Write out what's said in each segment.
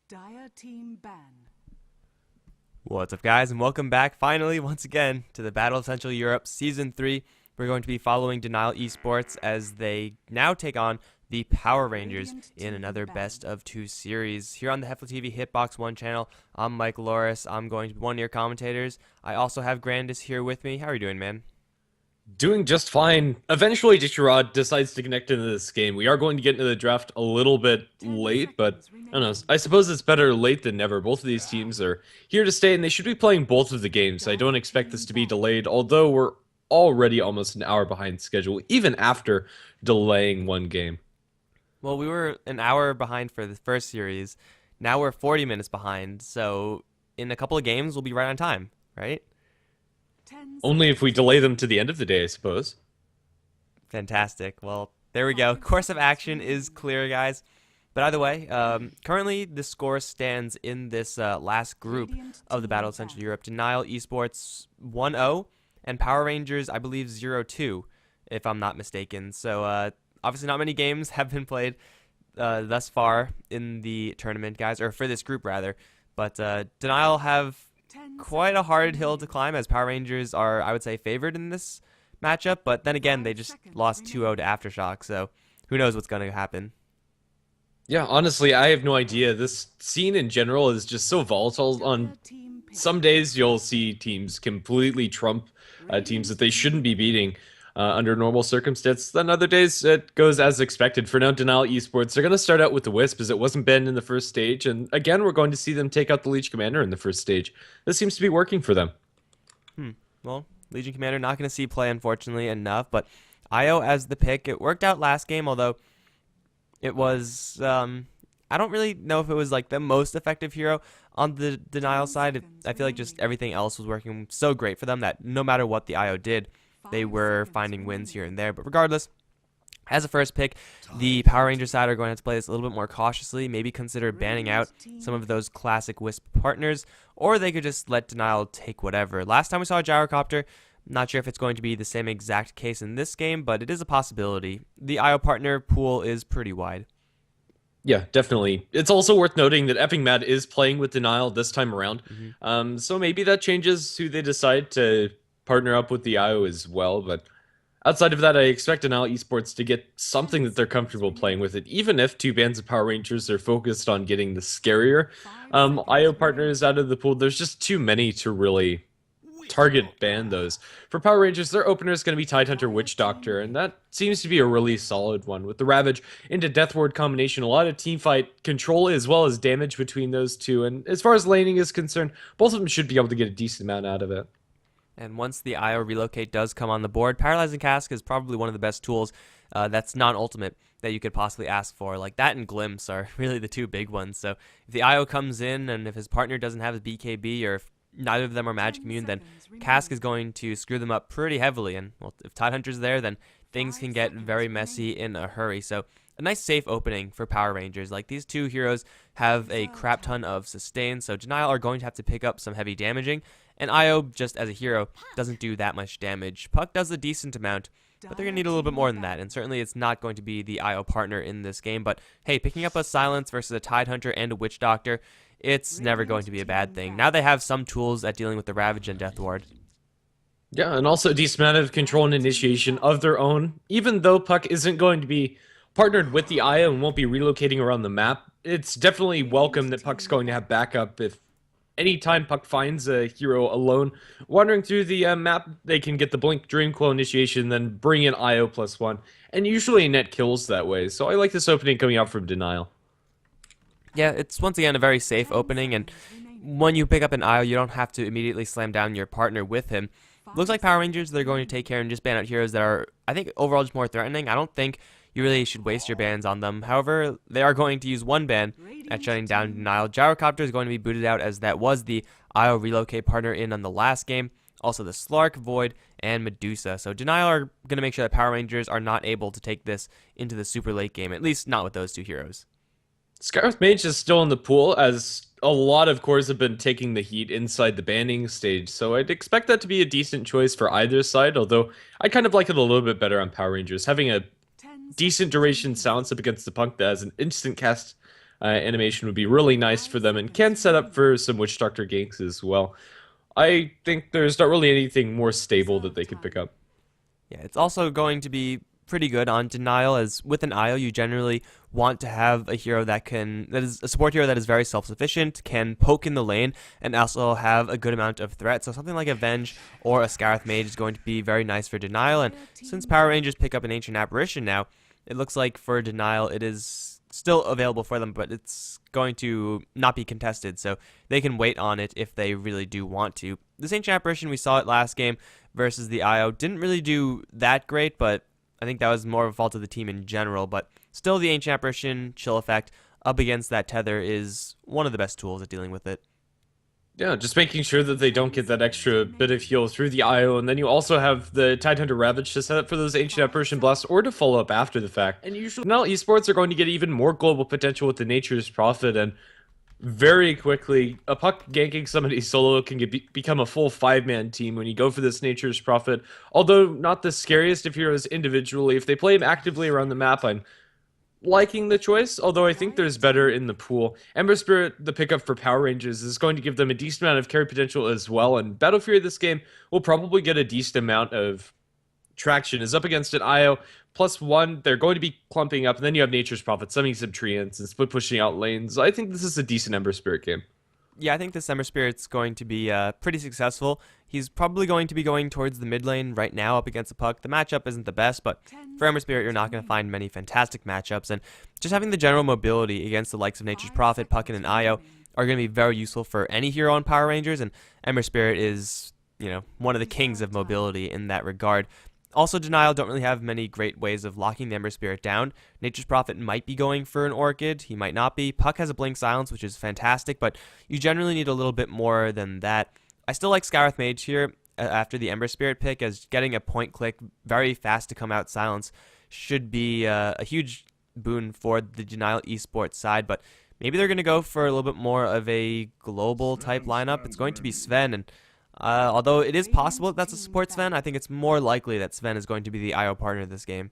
Dire team ban. What's up, guys, and welcome back finally once again to the Battle of Central Europe Season 3. We're going to be following Denial Esports as they now take on the Power Rangers in another best of two series. Here on the HeflaTV Hitbox 1 channel, I'm Mike Loris. I'm going to be one of your commentators. I also have Grandis here with me. How are you doing, man? Doing just fine. Eventually, Jichirod decides to connect into this game. We are going to get into the draft a little bit late, but I don't know. I suppose it's better late than never. Both of these teams are here to stay, and they should be playing both of the games. I don't expect this to be delayed, although we're already almost an hour behind schedule, even after delaying one game. Well, we were an hour behind for the first series. Now we're 40 minutes behind, so in a couple of games, we'll be right on time, right? Only if we delay them to the end of the day, I suppose. Fantastic. Well, there we go. Course of action is clear, guys. But either way, currently the score stands in this last group of the Battle of Central Europe. Denial Esports 1-0 and Power Rangers, I believe, 0-2, if I'm not mistaken. So obviously not many games have been played thus far in the tournament, guys, or for this group, rather. But Denial have quite a hard hill to climb, as Power Rangers are, I would say, favored in this matchup. But then again, they just lost 2-0 to Aftershock, so who knows what's going to happen. Yeah, honestly, I have no idea. This scene in general is just so volatile. On some days, you'll see teams completely trump teams that they shouldn't be beating under normal circumstances. Then other days, it goes as expected. For now, Denial Esports, they're going to start out with the Wisp, as it wasn't banned in the first stage. And again, we're going to see them take out the Leech Commander in the first stage. This seems to be working for them. Well, Legion Commander not going to see play, unfortunately, enough. But Io as the pick, it worked out last game, although it was, I don't really know if it was like the most effective hero on the Denial side. I feel like just everything else was working so great for them that no matter what the Io did, they were finding wins here and there. But regardless, as a first pick, the Power Ranger side are going to have to play this a little bit more cautiously, maybe consider banning out some of those classic Wisp partners, or they could just let Denial take whatever. Last time we saw a Gyrocopter, not sure if it's going to be the same exact case in this game, but it is a possibility. The IO partner pool is pretty wide. Yeah, definitely. It's also worth noting that Epping Mad is playing with Denial this time around. So maybe that changes who they decide to partner up with the IO as well. But outside of that, I expect Denial Esports to get something that they're comfortable playing with it, even if two bands of Power Rangers are focused on getting the scarier IO partners out of the pool. There's just too many to really target ban those. For Power Rangers, their opener is going to be Tidehunter Witch Doctor, and that seems to be a really solid one. With the Ravage into Death Ward combination, a lot of teamfight control as well as damage between those two, and as far as laning is concerned, both of them should be able to get a decent amount out of it. And once the IO relocate does come on the board, Paralyzing Cask is probably one of the best tools that's non-ultimate that you could possibly ask for. Like that and Glimpse are really the two big ones. So if the IO comes in and if his partner doesn't have his BKB, or if neither of them are magic immune, then Cask is going to screw them up pretty heavily. And well, if Tidehunter's there, then things can get very messy in a hurry. So a nice safe opening for Power Rangers. Like these two heroes have a crap ton of sustain, so Denial are going to have to pick up some heavy damaging. And Io, just as a hero, doesn't do that much damage. Puck does a decent amount, but they're going to need a little bit more than that. And certainly it's not going to be the Io partner in this game. But hey, picking up a Silence versus a Tidehunter and a Witch Doctor, it's never going to be a bad thing. Now they have some tools at dealing with the Ravage and Death Ward. Yeah, and also a decent amount of control and initiation of their own. Even though Puck isn't going to be partnered with the Aya and won't be relocating around the map, it's definitely welcome that Puck's going to have backup. If anytime Puck finds a hero alone wandering through the map, they can get the Blink Dreamcoil initiation, then bring in IO +1, and usually net kills that way. So I like this opening coming out from Denial. Yeah, it's once again a very safe opening, and when you pick up an IO, you don't have to immediately slam down your partner with him. Looks like Power Rangers, they're going to take care and just ban out heroes that are, I think, overall just more threatening. I don't think you really should waste your bans on them. However, they are going to use one ban at shutting down Denial. Gyrocopter is going to be booted out, as that was the IO relocate partner in on the last game. Also the Slark, Void, and Medusa. So Denial are going to make sure that Power Rangers are not able to take this into the super late game, at least not with those two heroes. Skywrath Mage is still in the pool, as a lot of cores have been taking the heat inside the banning stage, so I'd expect that to be a decent choice for either side, although I kind of like it a little bit better on Power Rangers. Having a decent duration silence up against the Punk that has an instant cast animation would be really nice for them and can set up for some Witch Doctor ganks as well. I think there's not really anything more stable that they could pick up. Yeah, it's also going to be pretty good on denial, as with an IO you generally want to have a hero that is a support hero that is very self-sufficient, can poke in the lane, and also have a good amount of threat. So something like Avenge or a Scarith Mage is going to be very nice for denial, and since Power Rangers pick up an Ancient Apparition now, it looks like for denial it is still available for them, but it's going to not be contested, so they can wait on it if they really do want to. This Ancient Apparition, we saw it last game versus the IO, didn't really do that great, but I think that was more of a fault of the team in general. But still, the Ancient Apparition chill effect up against that tether is one of the best tools at dealing with it. Yeah, just making sure that they don't get that extra bit of heal through the IO, and then you also have the Tidehunter Ravage to set up for those Ancient Apparition Blasts or to follow up after the fact. And usually now esports are going to get even more global potential with the Nature's Prophet, and very quickly, a puck ganking somebody solo can become a full 5-man team when you go for this Nature's Prophet. Although not the scariest of heroes individually, if they play him actively around the map, I'm liking the choice, although I think there's better in the pool. Ember Spirit, the pickup for Power Rangers, is going to give them a decent amount of carry potential as well, and Battle Fury this game will probably get a decent amount of traction. Is up against an IO +1, they're going to be clumping up, and then you have Nature's Prophet, summoning some treants, and split pushing out lanes. I think this is a decent Ember Spirit game. Yeah, I think this Ember Spirit's going to be pretty successful. He's probably going to be going towards the mid lane right now up against the puck. The matchup isn't the best, but for Ember Spirit, you're not going to find many fantastic matchups. And just having the general mobility against the likes of Nature's Prophet, Puck, and IO are going to be very useful for any hero on Power Rangers. And Ember Spirit is, one of the kings of mobility in that regard. Also, Denial don't really have many great ways of locking the Ember Spirit down. Nature's Prophet might be going for an Orchid, he might not be. Puck has a Blink Silence, which is fantastic, but you generally need a little bit more than that. I still like Scarith Mage here after the Ember Spirit pick, as getting a point click very fast to come out silence should be a huge boon for the Denial esports side, but maybe they're going to go for a little bit more of a global type lineup. It's going to be Sven, and although it is possible that's a support Sven, I think it's more likely that Sven is going to be the IO partner this game.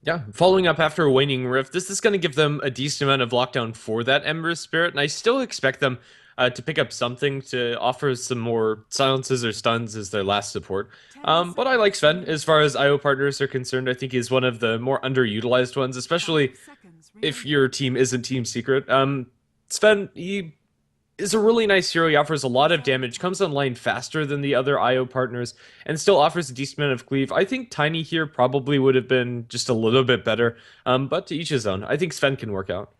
Yeah, following up after a Waning Rift, this is going to give them a decent amount of lockdown for that Ember Spirit, and I still expect them to pick up something to offer some more silences or stuns as their last support. But I like Sven as far as IO partners are concerned. I think he's one of the more underutilized ones, especially if your team isn't Team Secret. Sven, he is a really nice hero. He offers a lot of damage, comes online faster than the other IO partners, and still offers a decent amount of cleave. I think Tiny here probably would have been just a little bit better, but to each his own. I think Sven can work out.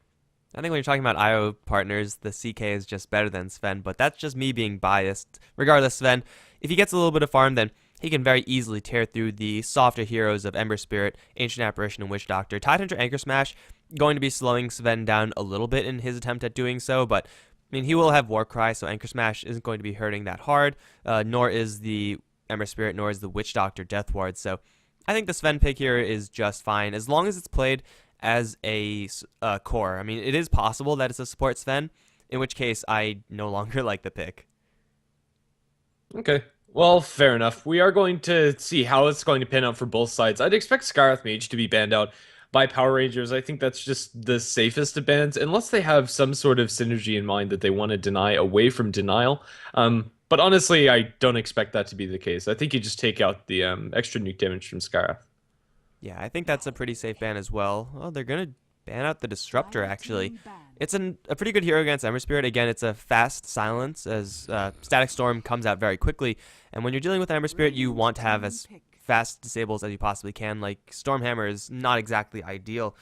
I think when you're talking about IO partners, the CK is just better than Sven, but that's just me being biased. Regardless, Sven, if he gets a little bit of farm, then he can very easily tear through the softer heroes of Ember Spirit, Ancient Apparition, and Witch Doctor. Tidehunter Anchor Smash going to be slowing Sven down a little bit in his attempt at doing so, but he will have Warcry, so Anchor Smash isn't going to be hurting that hard, nor is the Ember Spirit, nor is the Witch Doctor Death Ward. So I think the Sven pick here is just fine, as long as it's played as a core. It is possible that it's a support Sven, in which case I no longer like the pick. Okay. Well, fair enough. We are going to see how it's going to pan out for both sides. I'd expect Scarith Mage to be banned out by Power Rangers. I think that's just the safest of bans, unless they have some sort of synergy in mind that they want to deny away from Denial. But honestly, I don't expect that to be the case. I think you just take out the extra nuke damage from Scarith. Yeah, I think that's a pretty safe ban as well. Oh, they're going to ban out the Disruptor, actually. It's a pretty good hero against Ember Spirit. Again, it's a fast silence, as Static Storm comes out very quickly. And when you're dealing with Ember Spirit, you want to have as fast disables as you possibly can. Like, Stormhammer is not exactly ideal,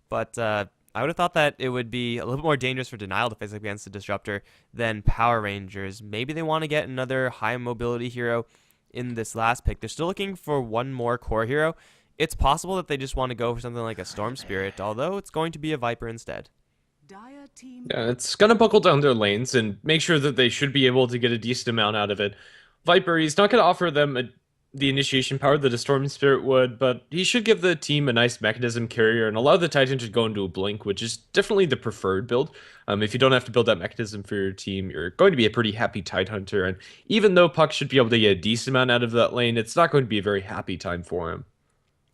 but I would have thought that it would be a little bit more dangerous for Denial to face against the Disruptor than Power Rangers. Maybe they want to get another high mobility hero in this last pick. They're still looking for one more core hero. It's possible that they just want to go for something like a Storm Spirit, although it's going to be a Viper instead. Yeah, it's going to buckle down their lanes and make sure that they should be able to get a decent amount out of it. Viper, he's not going to offer them the initiation power that a Storm Spirit would, but he should give the team a nice mechanism carrier and allow the Titan to go into a blink, which is definitely the preferred build. If you don't have to build that mechanism for your team, you're going to be a pretty happy Tidehunter, and even though Puck should be able to get a decent amount out of that lane, it's not going to be a very happy time for him.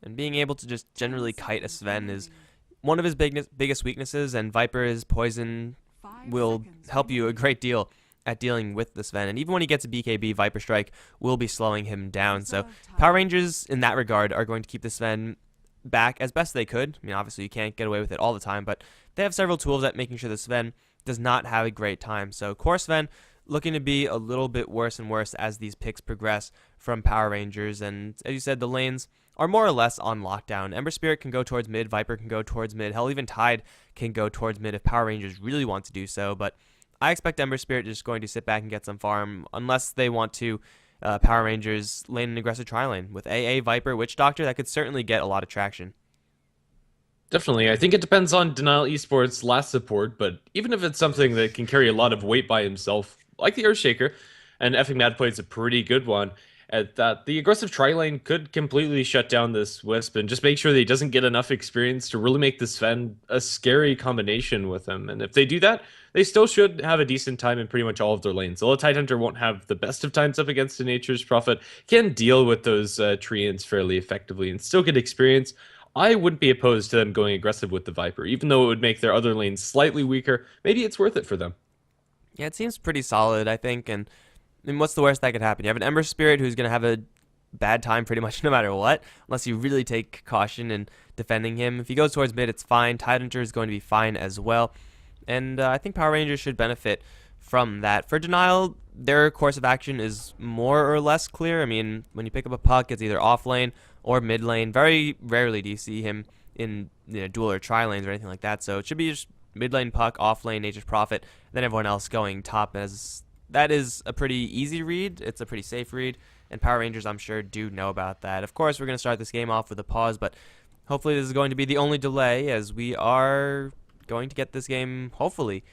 And being able to just generally kite a Sven is one of his biggest weaknesses, and Viper's poison will help you a great deal at dealing with the Sven. And even when he gets a BKB, Viper Strike will be slowing him down. So Power Rangers, in that regard, are going to keep the Sven back as best they could. I mean, obviously, you can't get away with it all the time, but they have several tools at making sure the Sven does not have a great time. So Core Sven looking to be a little bit worse and worse as these picks progress from Power Rangers. And as you said, the lanes are more or less on lockdown. Ember Spirit can go towards mid, Viper can go towards mid, hell, even Tide can go towards mid if Power Rangers really want to do so. But I expect Ember Spirit just going to sit back and get some farm unless they want to Power Rangers lane an aggressive tri-lane. With AA, Viper, Witch Doctor, that could certainly get a lot of traction. Definitely. I think it depends on Denial Esports' last support, but even if it's something that can carry a lot of weight by himself, like the Earthshaker, and Effing Mad plays a pretty good one, at that the aggressive tri-lane could completely shut down this Wisp and just make sure that he doesn't get enough experience to really make this Sven a scary combination with him. And if they do that, they still should have a decent time in pretty much all of their lanes. Although Tidehunter won't have the best of times up against the Nature's Prophet, can deal with those Treants fairly effectively and still get experience. I wouldn't be opposed to them going aggressive with the Viper, even though it would make their other lanes slightly weaker. Maybe it's worth it for them. Yeah, it seems pretty solid, I think. And I mean, what's the worst that could happen? You have an Ember Spirit who's going to have a bad time pretty much no matter what, unless you really take caution in defending him. If he goes towards mid, it's fine. Tidehunter is going to be fine as well. And I think Power Rangers should benefit from that. For Denial, their course of action is more or less clear. I mean, when you pick up a puck, it's either off lane or mid lane. Very rarely do you see him in dual or tri lanes or anything like that. So it should be just mid lane puck, off lane Nature's Prophet, then everyone else going top. As that is a pretty easy read. It's a pretty safe read. And Power Rangers, I'm sure, do know about that. Of course, we're going to start this game off with a pause, but hopefully this is going to be the only delay, as we are going to get this game, hopefully,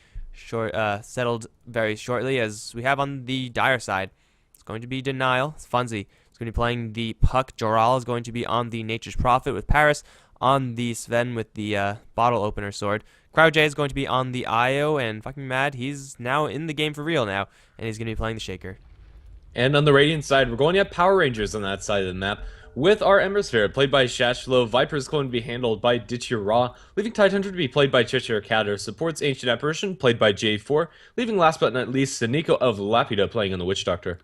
settled very shortly, as we have on the Dire side. It's going to be Denial. It's Funzy. It's going to be playing the Puck. Joral is going to be on the Nature's Prophet with Paris on the Sven with the bottle opener sword. Crowd J is going to be on the Io, and fucking Mad, he's now in the game for real now, and he's going to be playing the Shaker. And on the Radiant side, we're going to have Power Rangers on that side of the map, with our Ember Sphere, played by Shashlo. Viper is going to be handled by Ditchy Raw, leaving Tidehunter to be played by Cheshire Cat, or supports Ancient Apparition, played by J4, leaving last but not least Nico of Lapida playing on the Witch Doctor.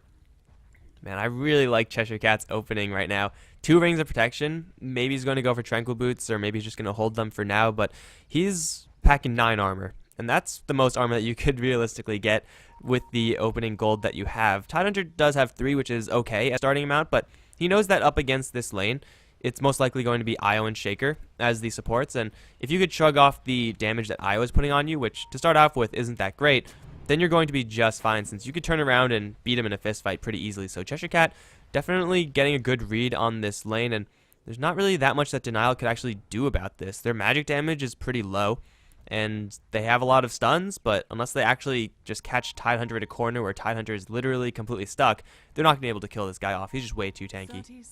Man, I really like Cheshire Cat's opening right now. 2 rings of protection. Maybe he's going to go for Tranquil Boots, or maybe he's just going to hold them for now, but he's packing 9 armor. And that's the most armor that you could realistically get with the opening gold that you have. Tidehunter does have 3, which is okay as starting amount, but he knows that up against this lane, it's most likely going to be Io and Shaker as the supports. And if you could shrug off the damage that Io is putting on you, which to start off with isn't that great, then you're going to be just fine, since you could turn around and beat him in a fist fight pretty easily. So Cheshire Cat definitely getting a good read on this lane, and there's not really that much that Denial could actually do about this. Their magic damage is pretty low, and they have a lot of stuns, but unless they actually just catch Tidehunter at a corner where Tidehunter is literally completely stuck, they're not going to be able to kill this guy off. He's just way too tanky.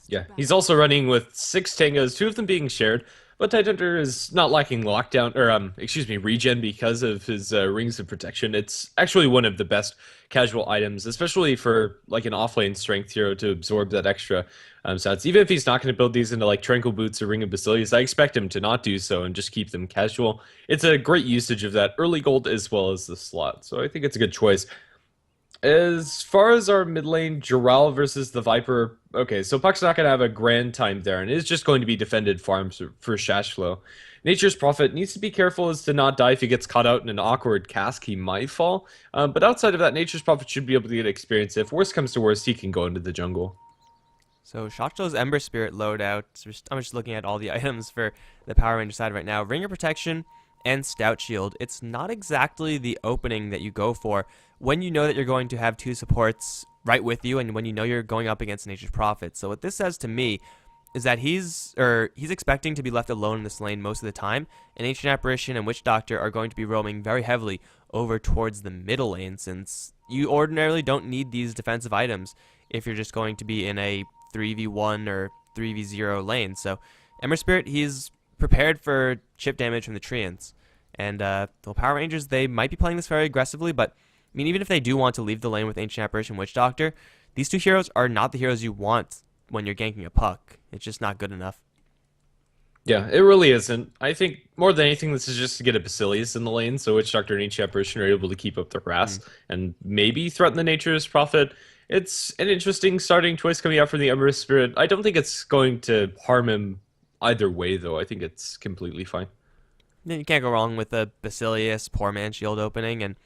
Yeah, he's also running with 6 tangos, 2 of them being shared, but Tidehunter is not lacking lockdown, or regen because of his rings of protection. It's actually one of the best casual items, especially for like an offlane strength hero to absorb that extra stats. Even if he's not going to build these into like Tranquil Boots or Ring of Basilius, I expect him to not do so and just keep them casual. It's a great usage of that early gold as well as the slot, so I think it's a good choice. As far as our mid lane, Joral versus the Viper, okay, so Puck's not going to have a grand time there, and it is just going to be defended farms for Shashflow. Nature's Prophet needs to be careful as to not die. If he gets caught out in an awkward cask, he might fall. But outside of that, Nature's Prophet should be able to get experience. If worst comes to worst, he can go into the jungle. So Shashlo's Ember Spirit loadout, I'm just looking at all the items for the Power Ranger side right now. Ring of Protection and Stout Shield. It's not exactly the opening that you go for when you know that you're going to have 2 supports right with you, and when you know you're going up against Nature's Prophet. So what this says to me is that he's expecting to be left alone in this lane most of the time, and Ancient Apparition and Witch Doctor are going to be roaming very heavily over towards the middle lane, since you ordinarily don't need these defensive items if you're just going to be in a 3v1 or 3v0 lane. So Ember Spirit, he's prepared for chip damage from the Treants. And the Power Rangers, they might be playing this very aggressively, but I mean, even if they do want to leave the lane with Ancient Apparition Witch Doctor, these 2 heroes are not the heroes you want when you're ganking a puck. It's just not good enough. Yeah, it really isn't. I think more than anything, this is just to get a Basilius in the lane, so Witch Doctor and each apparition are able to keep up the harass and maybe threaten the Nature's Prophet. It's an interesting starting choice coming out from the Ember Spirit. I don't think it's going to harm him either way, though. I think it's completely fine. You can't go wrong with a Basilius Poor Man Shield opening, and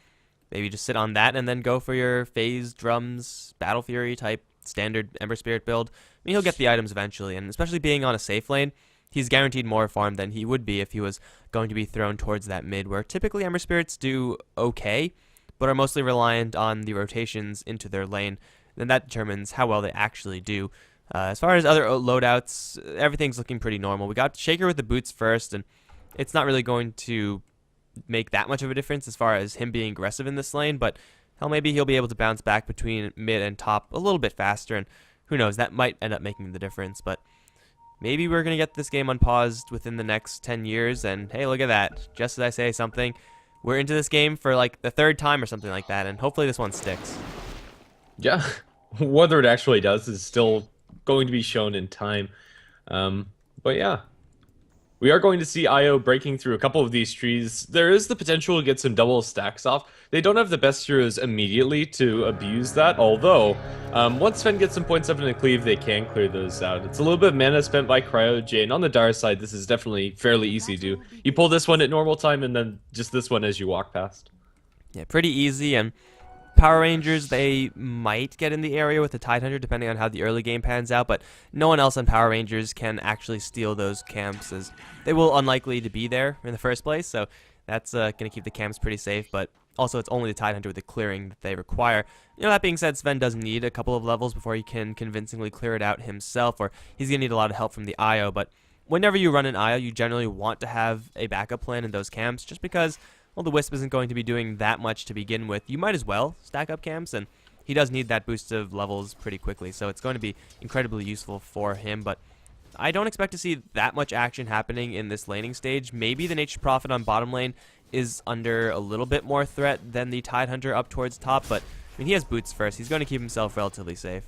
maybe just sit on that and then go for your Phase, Drums, Battle Fury type standard Ember Spirit build. I mean, he'll get the items eventually, and especially being on a safe lane, he's guaranteed more farm than he would be if he was going to be thrown towards that mid, where typically Ember Spirits do okay, but are mostly reliant on the rotations into their lane. Then that determines how well they actually do. As far as other loadouts, everything's looking pretty normal. We got Shaker with the boots first, and it's not really going to make that much of a difference as far as him being aggressive in this lane, but hell, maybe he'll be able to bounce back between mid and top a little bit faster, and who knows, that might end up making the difference. But maybe we're going to get this game unpaused within the next 10 years, and hey, look at that. Just as I say something, we're into this game for like the third time or something like that, and hopefully this one sticks. Yeah, whether it actually does is still going to be shown in time. But yeah, we are going to see Io breaking through a couple of these trees. There is the potential to get some double stacks off. They don't have the best heroes immediately to abuse that, although once Sven gets some points up in the cleave, they can clear those out. It's a little bit of mana spent by Cryo Jane. On the Dire side, this is definitely fairly easy to do. You pull this one at normal time, and then just this one as you walk past. Yeah, pretty easy, and Power Rangers, they might get in the area with the Tidehunter depending on how the early game pans out, but no one else on Power Rangers can actually steal those camps, as they will unlikely to be there in the first place, so that's going to keep the camps pretty safe, but also it's only the Tidehunter with the clearing that they require. You know, that being said, Sven does need a couple of levels before he can convincingly clear it out himself, or he's going to need a lot of help from the IO, but whenever you run an IO, you generally want to have a backup plan in those camps, just because, well, the Wisp isn't going to be doing that much to begin with. You might as well stack up camps, and he does need that boost of levels pretty quickly, so it's going to be incredibly useful for him, but I don't expect to see that much action happening in this laning stage. Maybe the Nature's Prophet on bottom lane is under a little bit more threat than the Tidehunter up towards top, but I mean, he has boots first. He's going to keep himself relatively safe.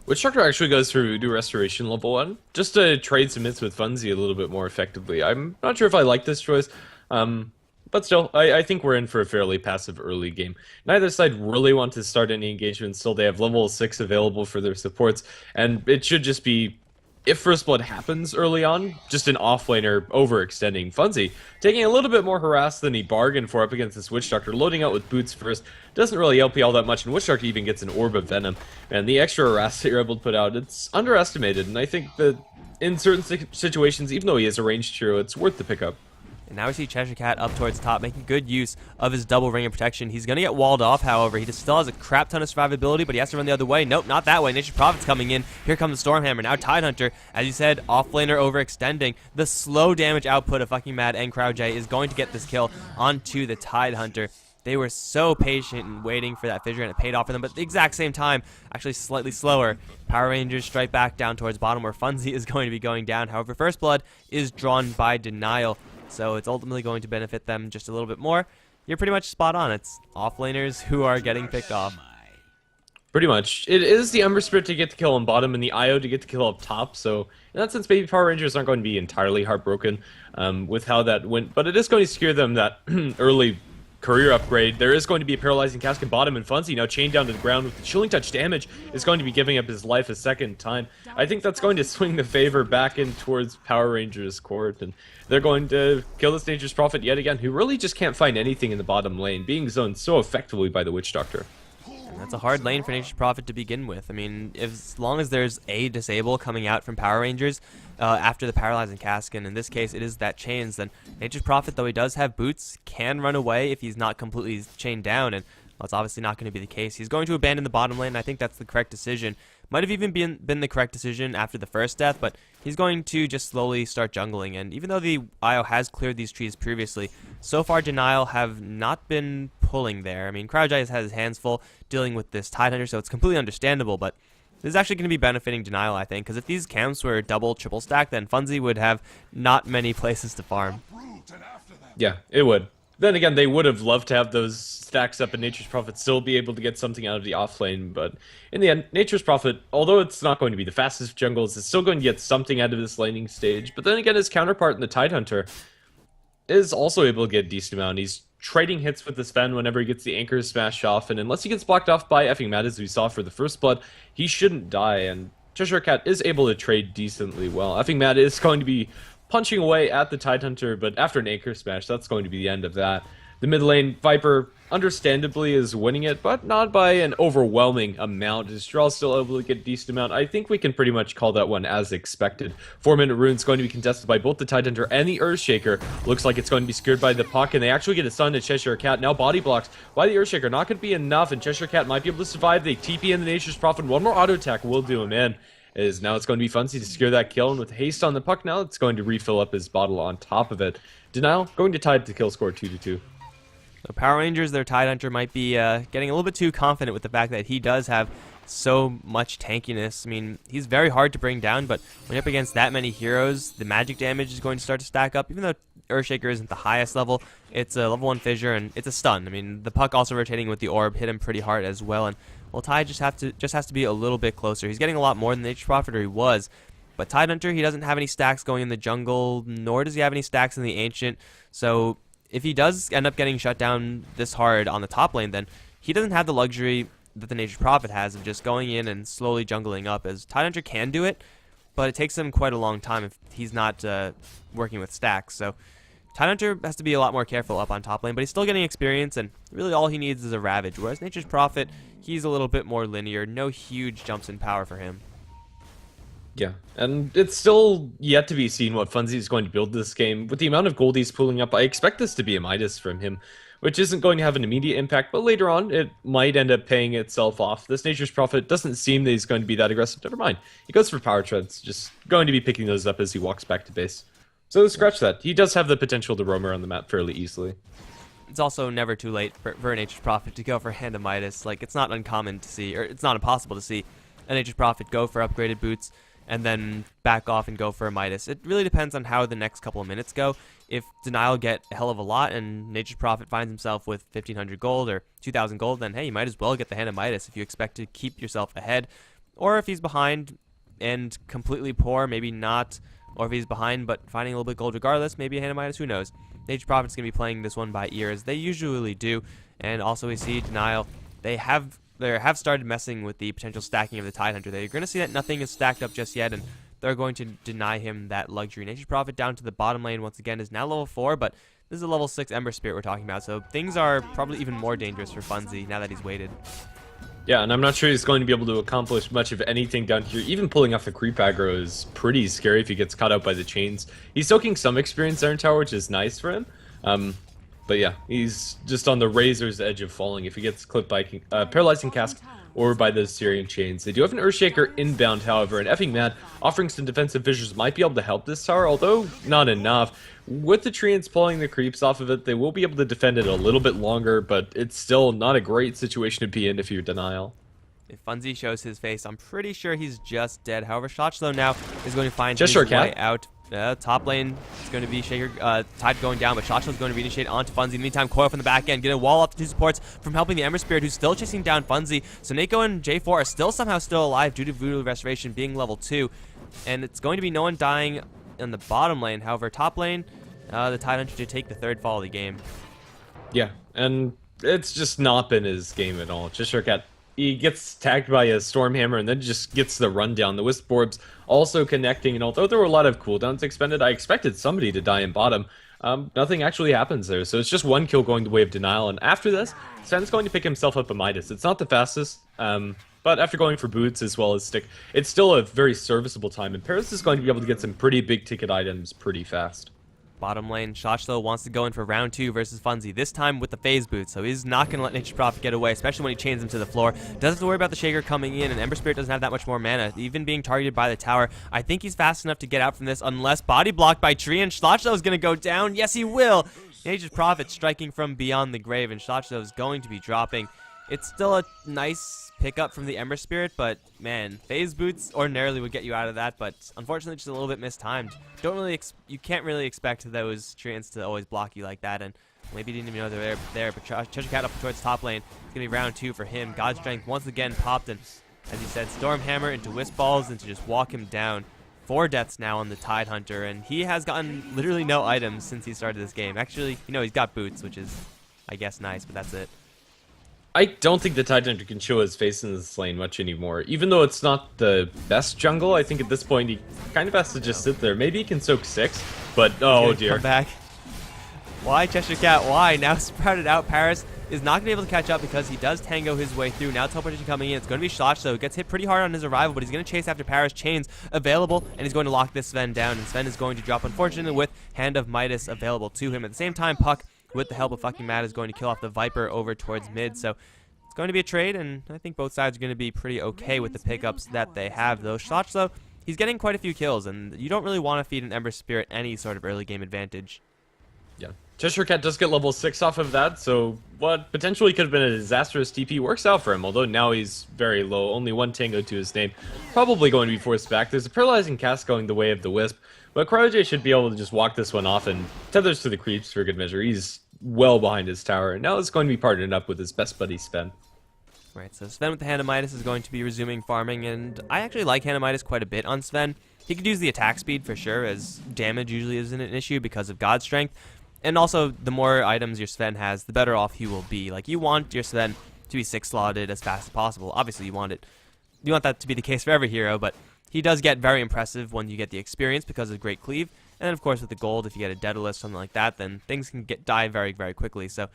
Witch Doctor actually goes through Voodoo Restoration level 1, just to trade some hits with Funzy a little bit more effectively. I'm not sure if I like this choice. But still, I think we're in for a fairly passive early game. Neither side really want to start any engagement. Still, they have level 6 available for their supports, and it should just be, if First Blood happens early on, just an offlaner overextending Funzy, taking a little bit more harass than he bargained for up against this Witch Doctor, loading out with boots first, doesn't really LP all that much, and Witch Doctor even gets an Orb of Venom, and the extra harass that you're able to put out, it's underestimated, and I think that in certain situations, even though he is a ranged hero, it's worth the pickup. And now we see Cheshire Cat up towards top, making good use of his double ring of protection. He's going to get walled off, however. He still has a crap ton of survivability, but he has to run the other way. Nope, not that way. Nature's Prophet's coming in. Here comes the Stormhammer. Now Tidehunter, as you said, offlaner overextending. The slow damage output of fucking Mad and CrowdJ is going to get this kill onto the Tidehunter. They were so patient and waiting for that fissure, and it paid off for them, but at the exact same time, actually slightly slower. Power Rangers strike back down towards bottom, where Funzy is going to be going down. However, First Blood is drawn by Denial, so it's ultimately going to benefit them just a little bit more. You're pretty much spot on. It's offlaners who are getting picked off. Pretty much. It is the Ember Spirit to get the kill on bottom and the IO to get the kill up top, so in that sense, maybe Power Rangers aren't going to be entirely heartbroken with how that went, but it is going to secure them that early career upgrade. There is going to be a Paralyzing Cask in bottom, and Funzy, now chained down to the ground with the Chilling Touch damage, is going to be giving up his life a second time. I think that's going to swing the favor back in towards Power Rangers' court, and they're going to kill this Nature's Prophet yet again, who really just can't find anything in the bottom lane, being zoned so effectively by the Witch Doctor. And that's a hard lane for Nature's Prophet to begin with. I mean, as long as there's a disable coming out from Power Rangers after the Paralyzing Cask, and in this case it is that chains, then Nature's Prophet, though he does have boots, can run away if he's not completely chained down, and well, it's obviously not going to be the case. He's going to abandon the bottom lane, and I think that's the correct decision. Might have even been the correct decision after the first death, but he's going to just slowly start jungling, and even though the IO has cleared these trees previously, so far Denial have not been pulling there. I mean, CrowdJ has had his hands full dealing with this Tidehunter, so it's completely understandable, but this is actually going to be benefiting Denial, I think, because if these camps were double, triple stacked, then Funzy would have not many places to farm. Yeah, it would. Then again, they would have loved to have those stacks up and Nature's Prophet still be able to get something out of the offlane, but in the end, Nature's Prophet, although it's not going to be the fastest jungles, is still going to get something out of this laning stage. But then again, his counterpart in the Tidehunter is also able to get a decent amount. He's trading hits with the Sven whenever he gets the anchors smashed off, and unless he gets blocked off by effing Mad, as we saw for the first blood, he shouldn't die, and Cheshire Cat is able to trade decently well. Effing Mad is going to be punching away at the Tidehunter, but after an anchor smash, that's going to be the end of that. The mid lane, Viper, understandably, is winning it, but not by an overwhelming amount. Is Straw still able to get a decent amount? I think we can pretty much call that one as expected. 4-minute rune's going to be contested by both the Tidehunter and the Earthshaker. Looks like it's going to be secured by the puck, and they actually get a stun to Cheshire Cat. Now body blocks by the Earthshaker. Not going to be enough, and Cheshire Cat might be able to survive. They TP in the Nature's Prophet. One more auto attack will do him in. Now it's going to be Funsy to secure that kill, and with haste on the puck now, it's going to refill up his bottle on top of it. Denial going to tie the kill score 2-2. So Power Rangers, their Tidehunter, might be getting a little bit too confident with the fact that he does have so much tankiness. I mean, he's very hard to bring down, but when you're up against that many heroes, the magic damage is going to start to stack up. Even though Earthshaker isn't the highest level, it's a level 1 fissure, and it's a stun. I mean, the puck also rotating with the orb hit him pretty hard as well, and well, Tide just has to be a little bit closer. He's getting a lot more than the Nature's Prophet, or he was. But Tidehunter, he doesn't have any stacks going in the jungle, nor does he have any stacks in the Ancient. So if he does end up getting shut down this hard on the top lane, then he doesn't have the luxury that the Nature's Prophet has of just going in and slowly jungling up, as Tidehunter can do it, but it takes him quite a long time if he's not working with stacks. So Tidehunter has to be a lot more careful up on top lane, but he's still getting experience, and really all he needs is a Ravage, whereas Nature's Prophet, he's a little bit more linear, no huge jumps in power for him. Yeah, and it's still yet to be seen what Funsy is going to build this game. With the amount of gold he's pulling up, I expect this to be a Midas from him, which isn't going to have an immediate impact, but later on, it might end up paying itself off. This Nature's Prophet doesn't seem that he's going to be that aggressive. Never mind. He goes for power treads, just going to be picking those up as he walks back to base. So scratch that. He does have the potential to roam around the map fairly easily. It's also never too late for a Nature's Prophet to go for Hand of Midas. Like, it's not uncommon to see, or it's not impossible to see a Nature's Prophet go for upgraded boots and then back off and go for a Midas. It really depends on how the next couple of minutes go. If Denial get a hell of a lot and Nature's Prophet finds himself with 1,500 gold or 2,000 gold, then hey, you might as well get the Hand of Midas if you expect to keep yourself ahead. Or if he's behind and completely poor, maybe not. Or if he's behind but finding a little bit of gold regardless, maybe a Hand of Midas, who knows. Nature's Prophet's going to be playing this one by ear, as they usually do. And also we see Denial, they have started messing with the potential stacking of the Tidehunter. They're going to see that nothing is stacked up just yet, and they're going to deny him that luxury. Nature's Prophet down to the bottom lane once again is now level 4, but this is a level 6 Ember Spirit we're talking about, so things are probably even more dangerous for Funsy now that he's waited. Yeah, and I'm not sure he's going to be able to accomplish much of anything down here. Even pulling off the creep aggro is pretty scary if he gets caught out by the chains. He's soaking some experience there in tower, which is nice for him. But yeah, he's just on the razor's edge of falling if he gets clipped by Paralyzing Cask or by the Syrian chains. They do have an Earthshaker inbound, however, and effing Mad offering some defensive fissures might be able to help this tower, although not enough. With the Treants pulling the creeps off of it, they will be able to defend it a little bit longer, but it's still not a great situation to be in if you're Denial. If Funsy shows his face, I'm pretty sure he's just dead. However, Shotchlow now is going to find Just his way out. Top lane is going to be Shaker, Tide going down, but Shotchlow is going to reinitiate onto Funsy. In the meantime, Coil from the back end, getting a wall off the two supports from helping the Ember Spirit, who's still chasing down Funsy. So Neko and J4 are somehow still alive due to Voodoo Restoration being level 2. And it's going to be no one dying in the bottom lane. However, top lane, the Tidehunter to take the third fall of the game. Yeah, and it's just not been his game at all. Cheshire Cat, he gets tagged by a Stormhammer and then just gets the rundown. The Wisp Orbs also connecting, and although there were a lot of cooldowns expended, I expected somebody to die in bottom. Nothing actually happens there, so it's just one kill going the way of Denial, and after this, Sven's going to pick himself up a Midas. It's not the fastest, but after going for boots as well as stick, it's still a very serviceable time, and Paris is going to be able to get some pretty big ticket items pretty fast. Bottom lane, Shotchlow wants to go in for round 2 versus Funsy, this time with the phase boot, so he's not going to let Nature's Prophet get away, especially when he chains him to the floor. Doesn't have to worry about the Shaker coming in, and Ember Spirit doesn't have that much more mana, even being targeted by the tower. I think he's fast enough to get out from this, unless body blocked by Tree, and Shotchlow is going to go down. Yes, he will! Nature's Prophet striking from beyond the grave, and Shotchlow is going to be dropping. It's still a nice pickup from the Ember Spirit, but man, phase boots ordinarily would get you out of that, but unfortunately just a little bit mistimed. You can't really expect those treants to always block you like that, and Maybe he didn't even know they're there, but Cheshire Cat up towards top lane. It's going to be round 2 for him. God Strength once again popped, and as he said, Stormhammer into Wisp Balls and to just walk him down. 4 deaths now on the Tidehunter, and he has gotten literally no items since he started this game. Actually, he's got boots, which is, I guess, nice, but that's it. I don't think the Tidehunter can show his face in this lane much anymore. Even though it's not the best jungle, I think at this point he kind of has to just sit there. Maybe he can soak 6, but oh dear. Come back. Why, Cheshire Cat? Why? Now sprouted out. Paris is not going to be able to catch up because he does tango his way through. Now teleportation coming in. It's going to be Schlotch, though. Gets hit pretty hard on his arrival, but he's going to chase after Paris. Chains available, and he's going to lock this Sven down. And Sven is going to drop, unfortunately, with Hand of Midas available to him. At the same time, Puck, with the help of fucking Matt, is going to kill off the Viper over towards mid. So it's going to be a trade, and I think both sides are going to be pretty okay with the pickups that they have, though. Schlotch, though, he's getting quite a few kills, and you don't really want to feed an Ember Spirit any sort of early game advantage. Yeah. Cheshire Cat does get level 6 off of that, so what potentially could have been a disastrous TP works out for him, although now he's very low, only 1 tango to his name. Probably going to be forced back. There's a Paralyzing Cast going the way of the Wisp, but CryoJ should be able to just walk this one off and tethers to the creeps for good measure. He's well behind his tower, and now it's going to be partnered up with his best buddy Sven. Right, so Sven with the Hand of Midas is going to be resuming farming, and I actually like Hand of Midas quite a bit on Sven. He could use the attack speed for sure, as damage usually isn't an issue because of God Strength. And also, the more items your Sven has, the better off he will be. Like, you want your Sven to be 6-slotted as fast as possible. Obviously, you want that to be the case for every hero, but he does get very impressive when you get the experience because of Great Cleave. And then, of course, with the gold, if you get a Daedalus, something like that, then things can die very, very quickly. So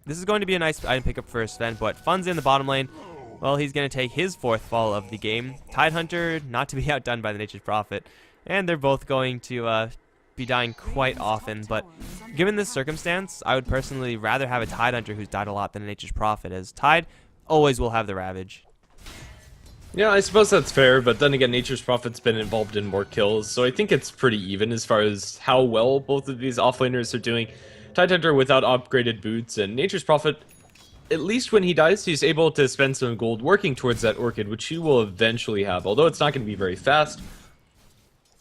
this is going to be a nice item pickup for Sven, but Fun's in the bottom lane. Well, he's going to take his 4th fall of the game. Tidehunter, not to be outdone by the Nature's Prophet. And they're both going to be dying quite often, but given this circumstance, I would personally rather have a Tidehunter who's died a lot than a Nature's Prophet, as Tide always will have the Ravage. Yeah, I suppose that's fair, but then again, Nature's Prophet's been involved in more kills, so I think it's pretty even as far as how well both of these offlaners are doing. Tidehunter without upgraded boots, and Nature's Prophet, at least when he dies, he's able to spend some gold working towards that Orchid, which he will eventually have, although it's not going to be very fast.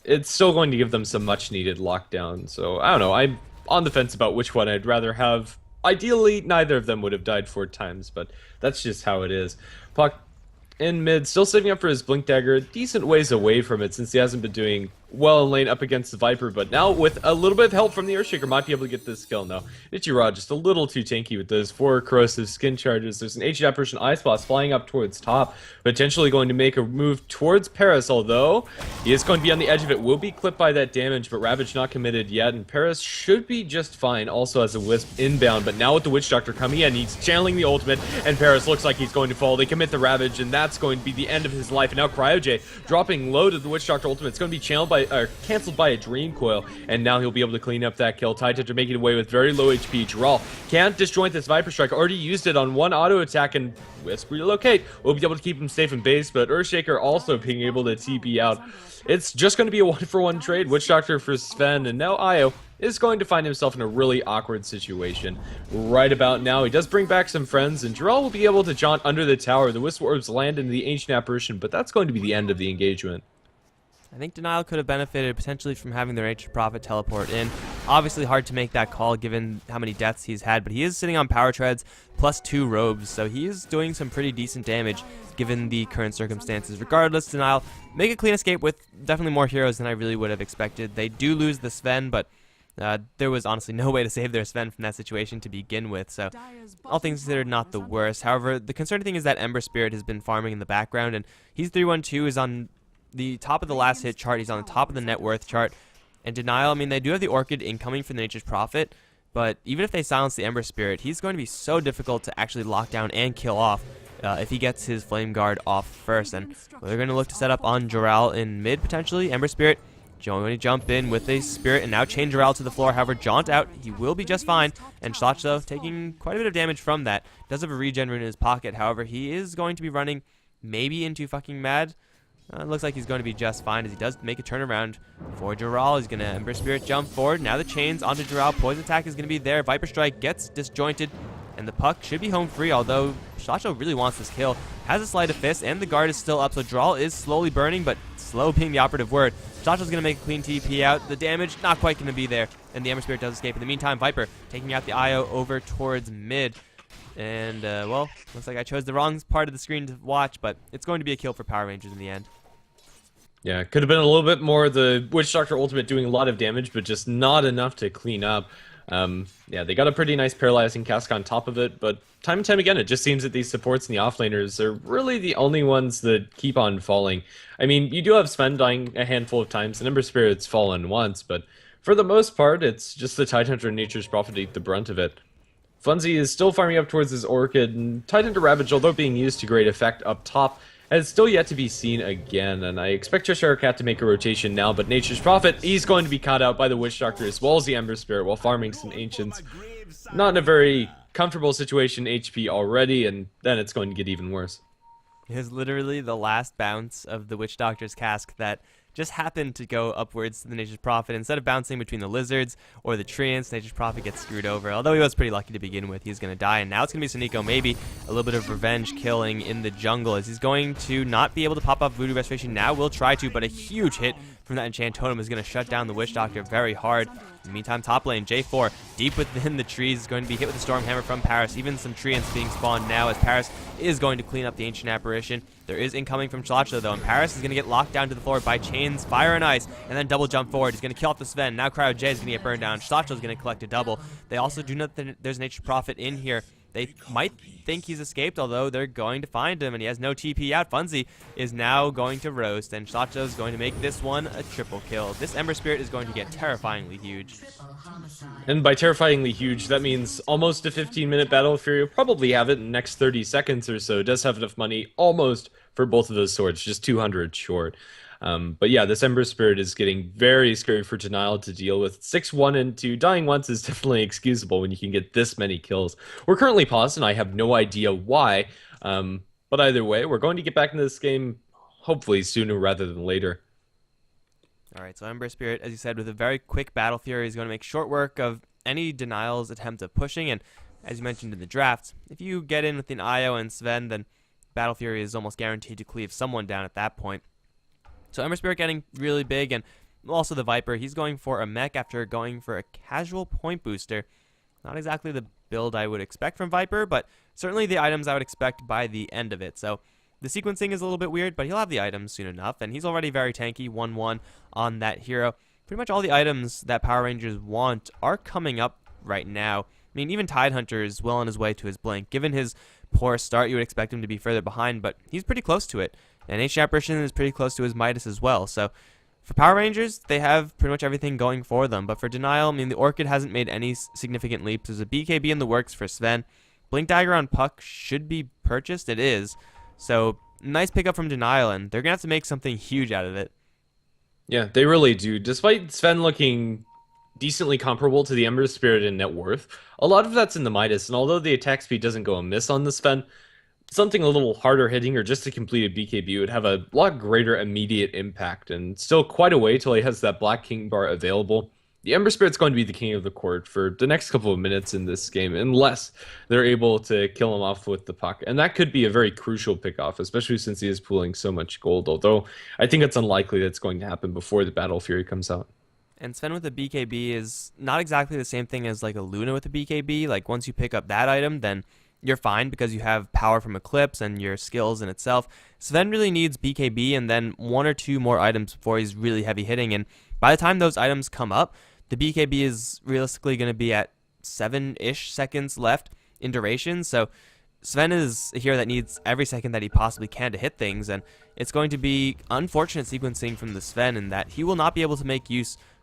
It's still going to give them some much-needed lockdown, so I don't know, I'm on the fence about which one I'd rather have. Ideally, neither of them would have died 4 times, but that's just how it is. Puck in mid, still saving up for his Blink Dagger, decent ways away from it since he hasn't been doing well in lane up against the Viper, but now with a little bit of help from the Earthshaker, might be able to get this kill now. Ichiro just a little too tanky with those 4 corrosive skin charges. There's an HE Apparition Ice Blast flying up towards top, potentially going to make a move towards Paris, although he is going to be on the edge of it, will be clipped by that damage, but Ravage not committed yet, and Paris should be just fine, also has a Wisp inbound, but now with the Witch Doctor coming in, he's channeling the ultimate, and Paris looks like he's going to fall. They commit the Ravage, and that's going to be the end of his life, and now CryoJ dropping low to the Witch Doctor ultimate. It's going to be channeled by, or canceled by a Dream Coil, and now he'll be able to clean up that kill. Tidehunter making away with very low HP. Jaral can't disjoint this Viper Strike, already used it on 1 auto attack, and Wisp relocate will be able to keep him safe in base, but Earthshaker also being able to TP out. It's just going to be a 1-for-1 trade. Witch Doctor for Sven, and now Io is going to find himself in a really awkward situation. Right about now, he does bring back some friends, and Jaral will be able to jaunt under the tower. The Wisp Orbs land into the Ancient Apparition, but that's going to be the end of the engagement. I think Denial could have benefited potentially from having their Nature's Prophet teleport in. Obviously hard to make that call given how many deaths he's had, but he is sitting on power treads plus 2 robes, so he is doing some pretty decent damage given the current circumstances. Regardless, Denial make a clean escape with definitely more heroes than I really would have expected. They do lose the Sven, but there was honestly no way to save their Sven from that situation to begin with, so all things considered, not the worst. However, the concerning thing is that Ember Spirit has been farming in the background, and he's 3-1-2, is on the top of the last hit chart, he's on the top of the net worth chart, and Denial, I mean, they do have the Orchid incoming from the Nature's Prophet, but even if they silence the Ember Spirit, he's going to be so difficult to actually lock down and kill off if he gets his Flame Guard off first, and they're going to look to set up on Jaral in mid, potentially. Ember Spirit going to jump in with a Spirit and now chain Jaral to the floor. However, jaunt out, he will be just fine, and Schlotch, though, taking quite a bit of damage from that. Does have a regen rune in his pocket, however, he is going to be running maybe into fucking Mad. Looks like he's going to be just fine as he does make a turnaround for Jaral. He's going to Ember Spirit jump forward. Now the chains onto Jaral. Poison attack is going to be there. Viper Strike gets disjointed, and the Puck should be home free, although Schlotcho really wants this kill. Has a Sleight of Fist, and the guard is still up, so Jaral is slowly burning, but slow being the operative word. Shotshell's going to make a clean TP out. The damage, not quite going to be there. And the Ember Spirit does escape. In the meantime, Viper taking out the IO over towards mid. And, well, looks like I chose the wrong part of the screen to watch, but it's going to be a kill for Power Rangers in the end. Yeah, could have been a little bit more the Witch Doctor ultimate doing a lot of damage, but just not enough to clean up. Yeah, they got a pretty nice paralyzing cask on top of it, but time and time again, it just seems that these supports and the offlaners are really the only ones that keep on falling. I mean, you do have Sven dying a handful of times, and Ember Spirit's fallen once, but for the most part, it's just the Tidehunter and Nature's Prophet eat the brunt of it. Funzy is still farming up towards his Orchid, and Tidehunter Ravage, although being used to great effect up top, has still yet to be seen again, and I expect Cheshire Cat to make a rotation now, but Nature's Prophet, he's going to be caught out by the Witch Doctor as well as the Ember Spirit while farming some Ancients. Not in a very comfortable situation HP already, and then it's going to get even worse. It was literally the last bounce of the Witch Doctor's cask that just happened to go upwards to the Nature's Prophet. Instead of bouncing between the Lizards or the Treants, Nature's Prophet gets screwed over. Although he was pretty lucky to begin with, he's going to die. And now it's going to be Soniko, maybe a little bit of revenge killing in the jungle, as he's going to not be able to pop up Voodoo Restoration. Now will try to, but a huge hit from that Enchant Totem is going to shut down the Witch Doctor very hard. In the meantime, top lane, J4, deep within the trees, is going to be hit with the Storm Hammer from Paris. Even some Treants being spawned now, as Paris is going to clean up the Ancient Apparition. There is incoming from Chalachla, though, and Paris is going to get locked down to the floor by Chains, Fire, and Ice, and then double jump forward. He's going to kill off the Sven. Now Cryo J is going to get burned down. Chalachla is going to collect a double. They also do know that there's an Nature's Prophet in here. They might think he's escaped, although they're going to find him, and he has no TP out. Funzy is now going to roast, and Chalachla is going to make this one a triple kill. This Ember Spirit is going to get terrifyingly huge. And by terrifyingly huge, that means almost a 15-minute Battle Fury. You'll probably have it in the next 30 seconds or so. It does have enough money almost for both of those swords, just 200 short. But yeah, this Ember Spirit is getting very scary for Denial to deal with. 6-1 and 2. Dying once is definitely excusable when you can get this many kills. We're currently paused, and I have no idea why. But either way, we're going to get back into this game hopefully sooner rather than later. Alright, so Ember Spirit, as you said, with a very quick Battle Fury, is going to make short work of any Denial's attempt of pushing. And as you mentioned in the draft, if you get in with an Io and Sven, then Battle Fury is almost guaranteed to cleave someone down at that point. So Ember Spirit getting really big, and also the Viper. He's going for a mech after going for a casual point booster. Not exactly the build I would expect from Viper, but certainly the items I would expect by the end of it. So the sequencing is a little bit weird, but he'll have the items soon enough, and he's already very tanky, 1-1 on that hero. Pretty much all the items that Power Rangers want are coming up right now. I mean, even Tidehunter is well on his way to his blink. Given his poor start, you would expect him to be further behind, but he's pretty close to it. And Ancient Apparition is pretty close to his Midas as well. So for Power Rangers, they have pretty much everything going for them. But for Denial, I mean, the Orchid hasn't made any significant leaps. There's a BKB in the works for Sven. Blink Dagger on Puck should be purchased. It is. So nice pickup from Denial, and they're going to have to make something huge out of it. Yeah, they really do. Despite Sven looking decently comparable to the Ember Spirit in net worth, a lot of that's in the Midas, and although the attack speed doesn't go amiss on the Sven, something a little harder hitting or just to complete a BKB would have a lot greater immediate impact, and still quite a way till he has that Black King bar available. The Ember Spirit's going to be the king of the court for the next couple of minutes in this game, unless they're able to kill him off with the puck. And that could be a very crucial pickoff, especially since he is pooling so much gold, although I think it's unlikely that's going to happen before the Battle Fury comes out. And Sven with a BKB is not exactly the same thing as like a Luna with a BKB. Like once you pick up that item, then you're fine because you have power from Eclipse and your skills in itself. Sven really needs BKB and then one or two more items before he's really heavy hitting. And by the time those items come up, the BKB is realistically going to be at 7-ish seconds left in duration. So Sven is a hero that needs every second that he possibly can to hit things. And it's going to be unfortunate sequencing from the Sven in that he will not be able to make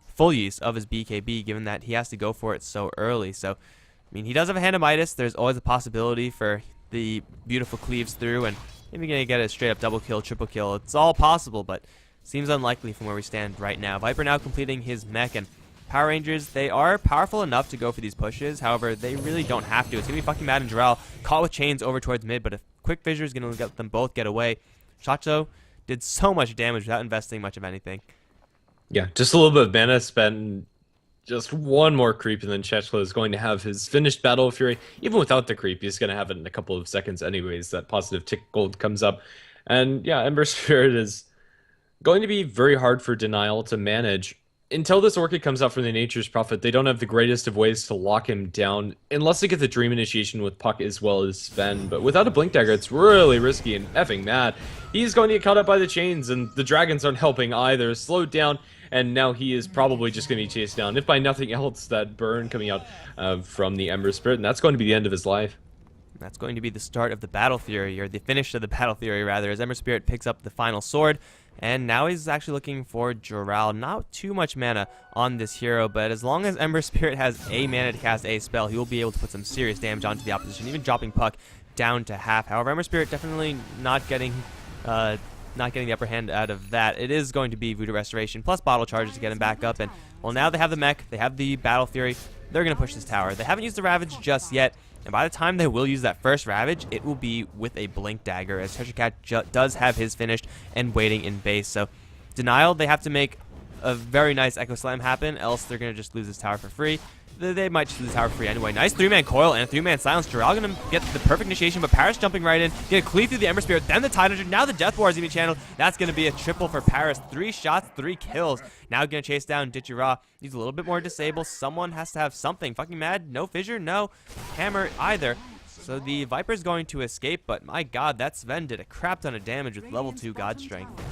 full use of his BKB given that he has to go for it so early. So I mean, he does have a hand of Midas. There's always a possibility for the beautiful cleaves through, and maybe going to get a straight-up double kill, triple kill. It's all possible, but seems unlikely from where we stand right now. Viper now completing his mech, and Power Rangers, they are powerful enough to go for these pushes. However, they really don't have to. It's going to be fucking Mad and Jarrell caught with chains over towards mid, but a quick fissure is going to let them both get away. Shacho did so much damage without investing much of anything. Yeah, just a little bit of mana spent. Just one more creep, and then Chechla is going to have his finished Battle of Fury. Even without the creep, he's going to have it in a couple of seconds anyways. That positive tick gold comes up. And yeah, Ember Spirit is going to be very hard for Denial to manage. Until this Orchid comes out from the Nature's Prophet, they don't have the greatest of ways to lock him down, unless they get the Dream Initiation with Puck as well as Sven. But without a Blink Dagger, it's really risky and effing mad. He's going to get caught up by the chains, and the dragons aren't helping either. Slowed down, and now he is probably just going to be chased down, if by nothing else, that burn coming out from the Ember Spirit, and that's going to be the end of his life. That's going to be the start of the Battle Fury, or the finish of the Battle Fury, rather, as Ember Spirit picks up the final sword. And now he's actually looking for Joral. Not too much mana on this hero, but as long as Ember Spirit has a mana to cast a spell, he will be able to put some serious damage onto the opposition, even dropping Puck down to half. However, Ember Spirit definitely not getting the upper hand out of that. It is going to be Voodoo Restoration plus Bottle Charges to get him back up. And, well, now they have the mech, they have the Battle Fury. They're going to push this tower. They haven't used the Ravage just yet. And by the time they will use that first Ravage, it will be with a Blink Dagger, as Cheshire Cat does have his finished and waiting in base. So, Denial, they have to make a very nice Echo Slam happen, else they're going to just lose this tower for free. They might just lose the tower for free anyway. Nice 3-man coil and a 3-man silence. Joral going to get the perfect initiation, but Paris jumping right in, get a cleave through the Ember Spirit, then the Tidehunter, now the Death Wars even channeled. That's going to be a triple for Paris. 3 shots, 3 kills. Now going to chase down Ditchy. He's a little bit more disabled. Someone has to have something. Fucking mad. No fissure, no hammer either. So the Viper's going to escape, but my god, that Sven did a crap ton of damage with level 2 God Strength.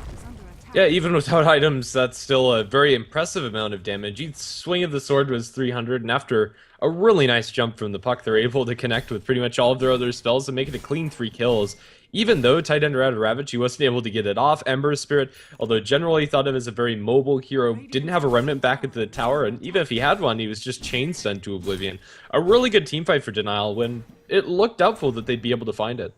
Yeah, even without items, that's still a very impressive amount of damage. Each swing of the sword was 300, and after a really nice jump from the Puck, they're able to connect with pretty much all of their other spells and make it a clean 3 kills. Even though Tidehunter had a Ravage, he wasn't able to get it off. Ember Spirit, although generally thought of as a very mobile hero, didn't have a Remnant back at the tower, and even if he had one, he was just chain sent to oblivion. A really good teamfight for Denial when it looked doubtful that they'd be able to find it.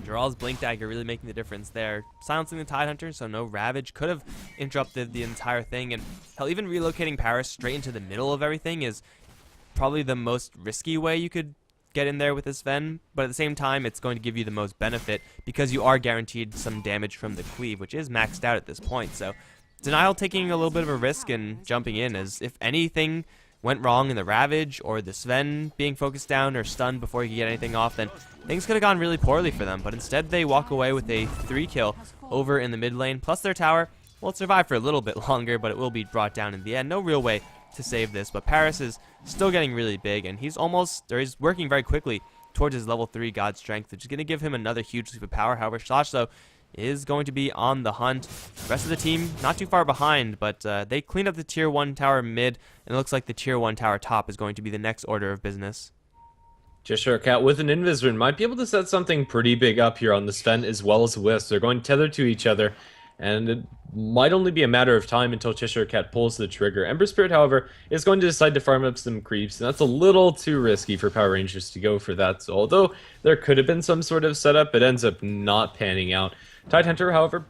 Joral's Blink Dagger really making the difference there. Silencing the Tidehunter, so no Ravage. Could have interrupted the entire thing, and hell, even relocating Paris straight into the middle of everything is probably the most risky way you could get in there with this Sven, but at the same time, it's going to give you the most benefit because you are guaranteed some damage from the cleave, which is maxed out at this point. So Denial taking a little bit of a risk and jumping in, as if anything went wrong in the Ravage or the Sven being focused down or stunned before you could get anything off, then things could have gone really poorly for them. But instead, they walk away with a 3 kill over in the mid lane, plus their tower. Well, it survived for a little bit longer, but it will be brought down in the end. No real way to save this, but Paris is still getting really big, and he's working very quickly towards his level 3 God Strength, which is going to give him another huge leap of power. However, Slash, though, is going to be on the hunt. The rest of the team not too far behind, but they cleaned up the tier 1 tower mid, and it looks like the tier 1 tower top is going to be the next order of business. Cheshire Cat with an Invisor might be able to set something pretty big up here on the Sven as well as Wisp. They're going tethered to each other, and it might only be a matter of time until Cheshire Cat pulls the trigger. Ember Spirit, however, is going to decide to farm up some creeps, and that's a little too risky for Power Rangers to go for that. So although there could have been some sort of setup, it ends up not panning out. Tidehunter, however,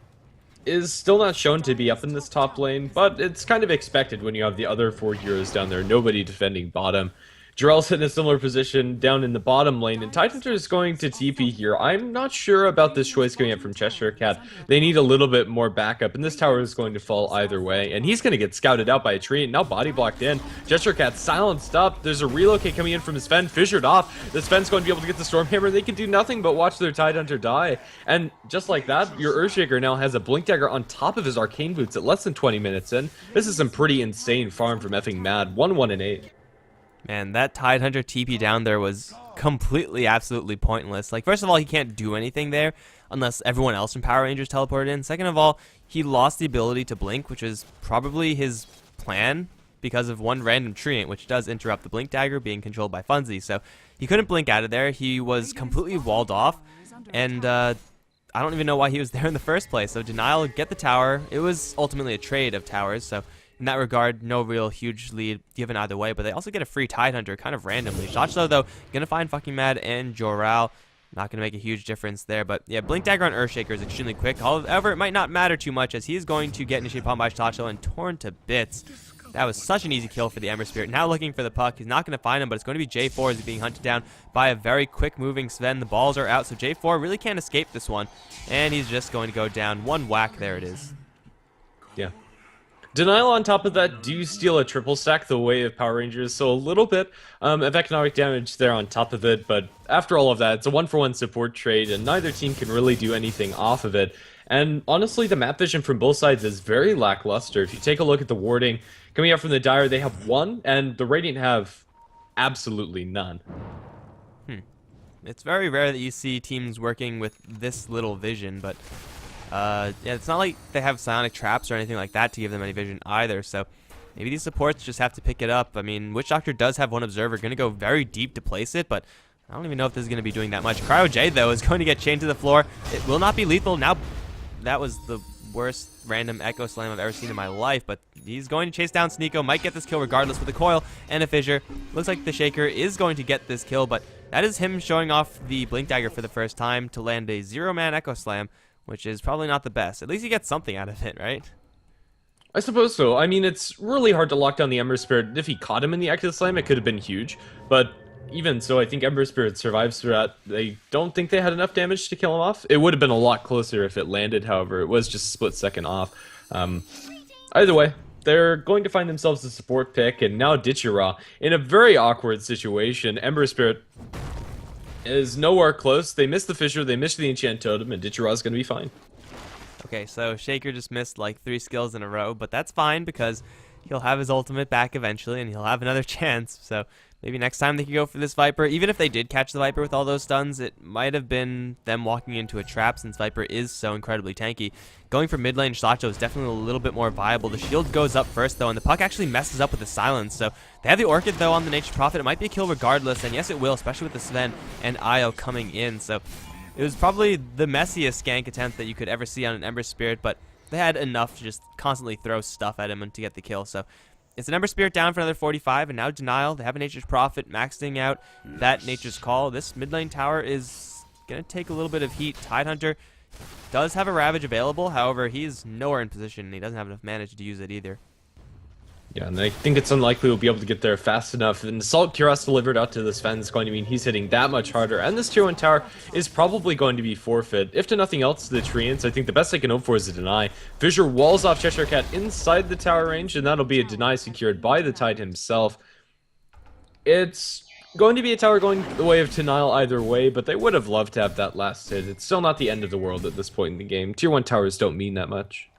is still not shown to be up in this top lane, but it's kind of expected when you have the other 4 heroes down there, nobody defending bottom. Jarell's in a similar position down in the bottom lane, and Tidehunter is going to TP here. I'm not sure about this choice coming up from Cheshire Cat. They need a little bit more backup, and this tower is going to fall either way. And he's going to get scouted out by a tree, and now body blocked in. Cheshire Cat silenced up. There's a relocate coming in from Sven, fissured off. The Sven's going to be able to get the Stormhammer. They can do nothing but watch their Tidehunter die. And just like that, your Earthshaker now has a Blink Dagger on top of his Arcane Boots at less than 20 minutes in. This is some pretty insane farm from effing Mad. 1-1-8. Man, that Tidehunter TP down there was completely, absolutely pointless. Like, first of all, he can't do anything there unless everyone else from Power Rangers teleported in. Second of all, he lost the ability to blink, which is probably his plan because of one random treant, which does interrupt the Blink Dagger being controlled by Funzy. So he couldn't blink out of there. He was completely walled off, and I don't even know why he was there in the first place. So Denial get the tower. It was ultimately a trade of towers, so in that regard, no real huge lead given either way, but they also get a free Tidehunter kind of randomly. Shotchlo, though, gonna find fucking Mad and Joral. Not gonna make a huge difference there, but yeah, Blink Dagger on Earthshaker is extremely quick. However, it might not matter too much as he's going to get initiated upon by Shotchlo and torn to bits. That was such an easy kill for the Ember Spirit. Now looking for the Puck. He's not going to find him, but it's going to be J4 as he's being hunted down by a very quick-moving Sven. The balls are out, so J4 really can't escape this one, and he's just going to go down. One whack, there it is. Yeah. Denial on top of that do steal a triple stack the way of Power Rangers, so a little bit of economic damage there on top of it, but after all of that, it's a 1-for-1 support trade, and neither team can really do anything off of it. And honestly, the map vision from both sides is very lackluster. If you take a look at the warding coming out from the Dire, they have one, and the Radiant have absolutely none. It's very rare that you see teams working with this little vision, but yeah, it's not like they have psionic traps or anything like that to give them any vision either, so maybe these supports just have to pick it up. I mean, Witch Doctor does have one observer, going to go very deep to place it, but I don't even know if this is going to be doing that much. Cryo J, though, is going to get chained to the floor. It will not be lethal. Now, that was the worst random Echo Slam I've ever seen in my life, but he's going to chase down Sneeko, might get this kill regardless with a coil and a fissure. Looks like the Shaker is going to get this kill, but that is him showing off the Blink Dagger for the first time to land a 0-man Echo Slam, which is probably not the best. At least he gets something out of it, right? I suppose so. I mean, it's really hard to lock down the Ember Spirit. If he caught him in the Echo Slam, it could have been huge, but even so, I think Ember Spirit survives through that. They don't think they had enough damage to kill him off. It would have been a lot closer if it landed, however. It was just a split second off. Either way, they're going to find themselves a support pick, and now Ditchira in a very awkward situation. Ember Spirit is nowhere close. They missed the Fissure, they missed the Enchant Totem, and Ditchira is going to be fine. Okay, so Shaker just missed like 3 skills in a row, but that's fine because he'll have his ultimate back eventually, and he'll have another chance, so maybe next time they could go for this Viper. Even if they did catch the Viper with all those stuns, it might have been them walking into a trap since Viper is so incredibly tanky. Going for mid lane Schlacho is definitely a little bit more viable. The shield goes up first, though, and the puck actually messes up with the silence. So they have the Orchid, though, on the Nature's Prophet. It might be a kill regardless, and yes, it will, especially with the Sven and Io coming in. So it was probably the messiest gank attempt that you could ever see on an Ember Spirit, but they had enough to just constantly throw stuff at him and to get the kill. So it's an Ember Spirit down for another 45, and now Denial. They have a Nature's Prophet maxing out that Nature's Call. This mid lane tower is going to take a little bit of heat. Tidehunter does have a Ravage available, however, he's nowhere in position, and he doesn't have enough mana to use it either. Yeah, and I think it's unlikely we'll be able to get there fast enough. And Assault Cuirass delivered out to the Sven is going to mean he's hitting that much harder. And this tier 1 tower is probably going to be forfeit. If to nothing else, the Treants, I think the best they can hope for is a deny. Fissure walls off Cheshire Cat inside the tower range, and that'll be a deny secured by the Tide himself. It's going to be a tower going the way of Denial either way, but they would have loved to have that last hit. It's still not the end of the world at this point in the game. Tier 1 towers don't mean that much.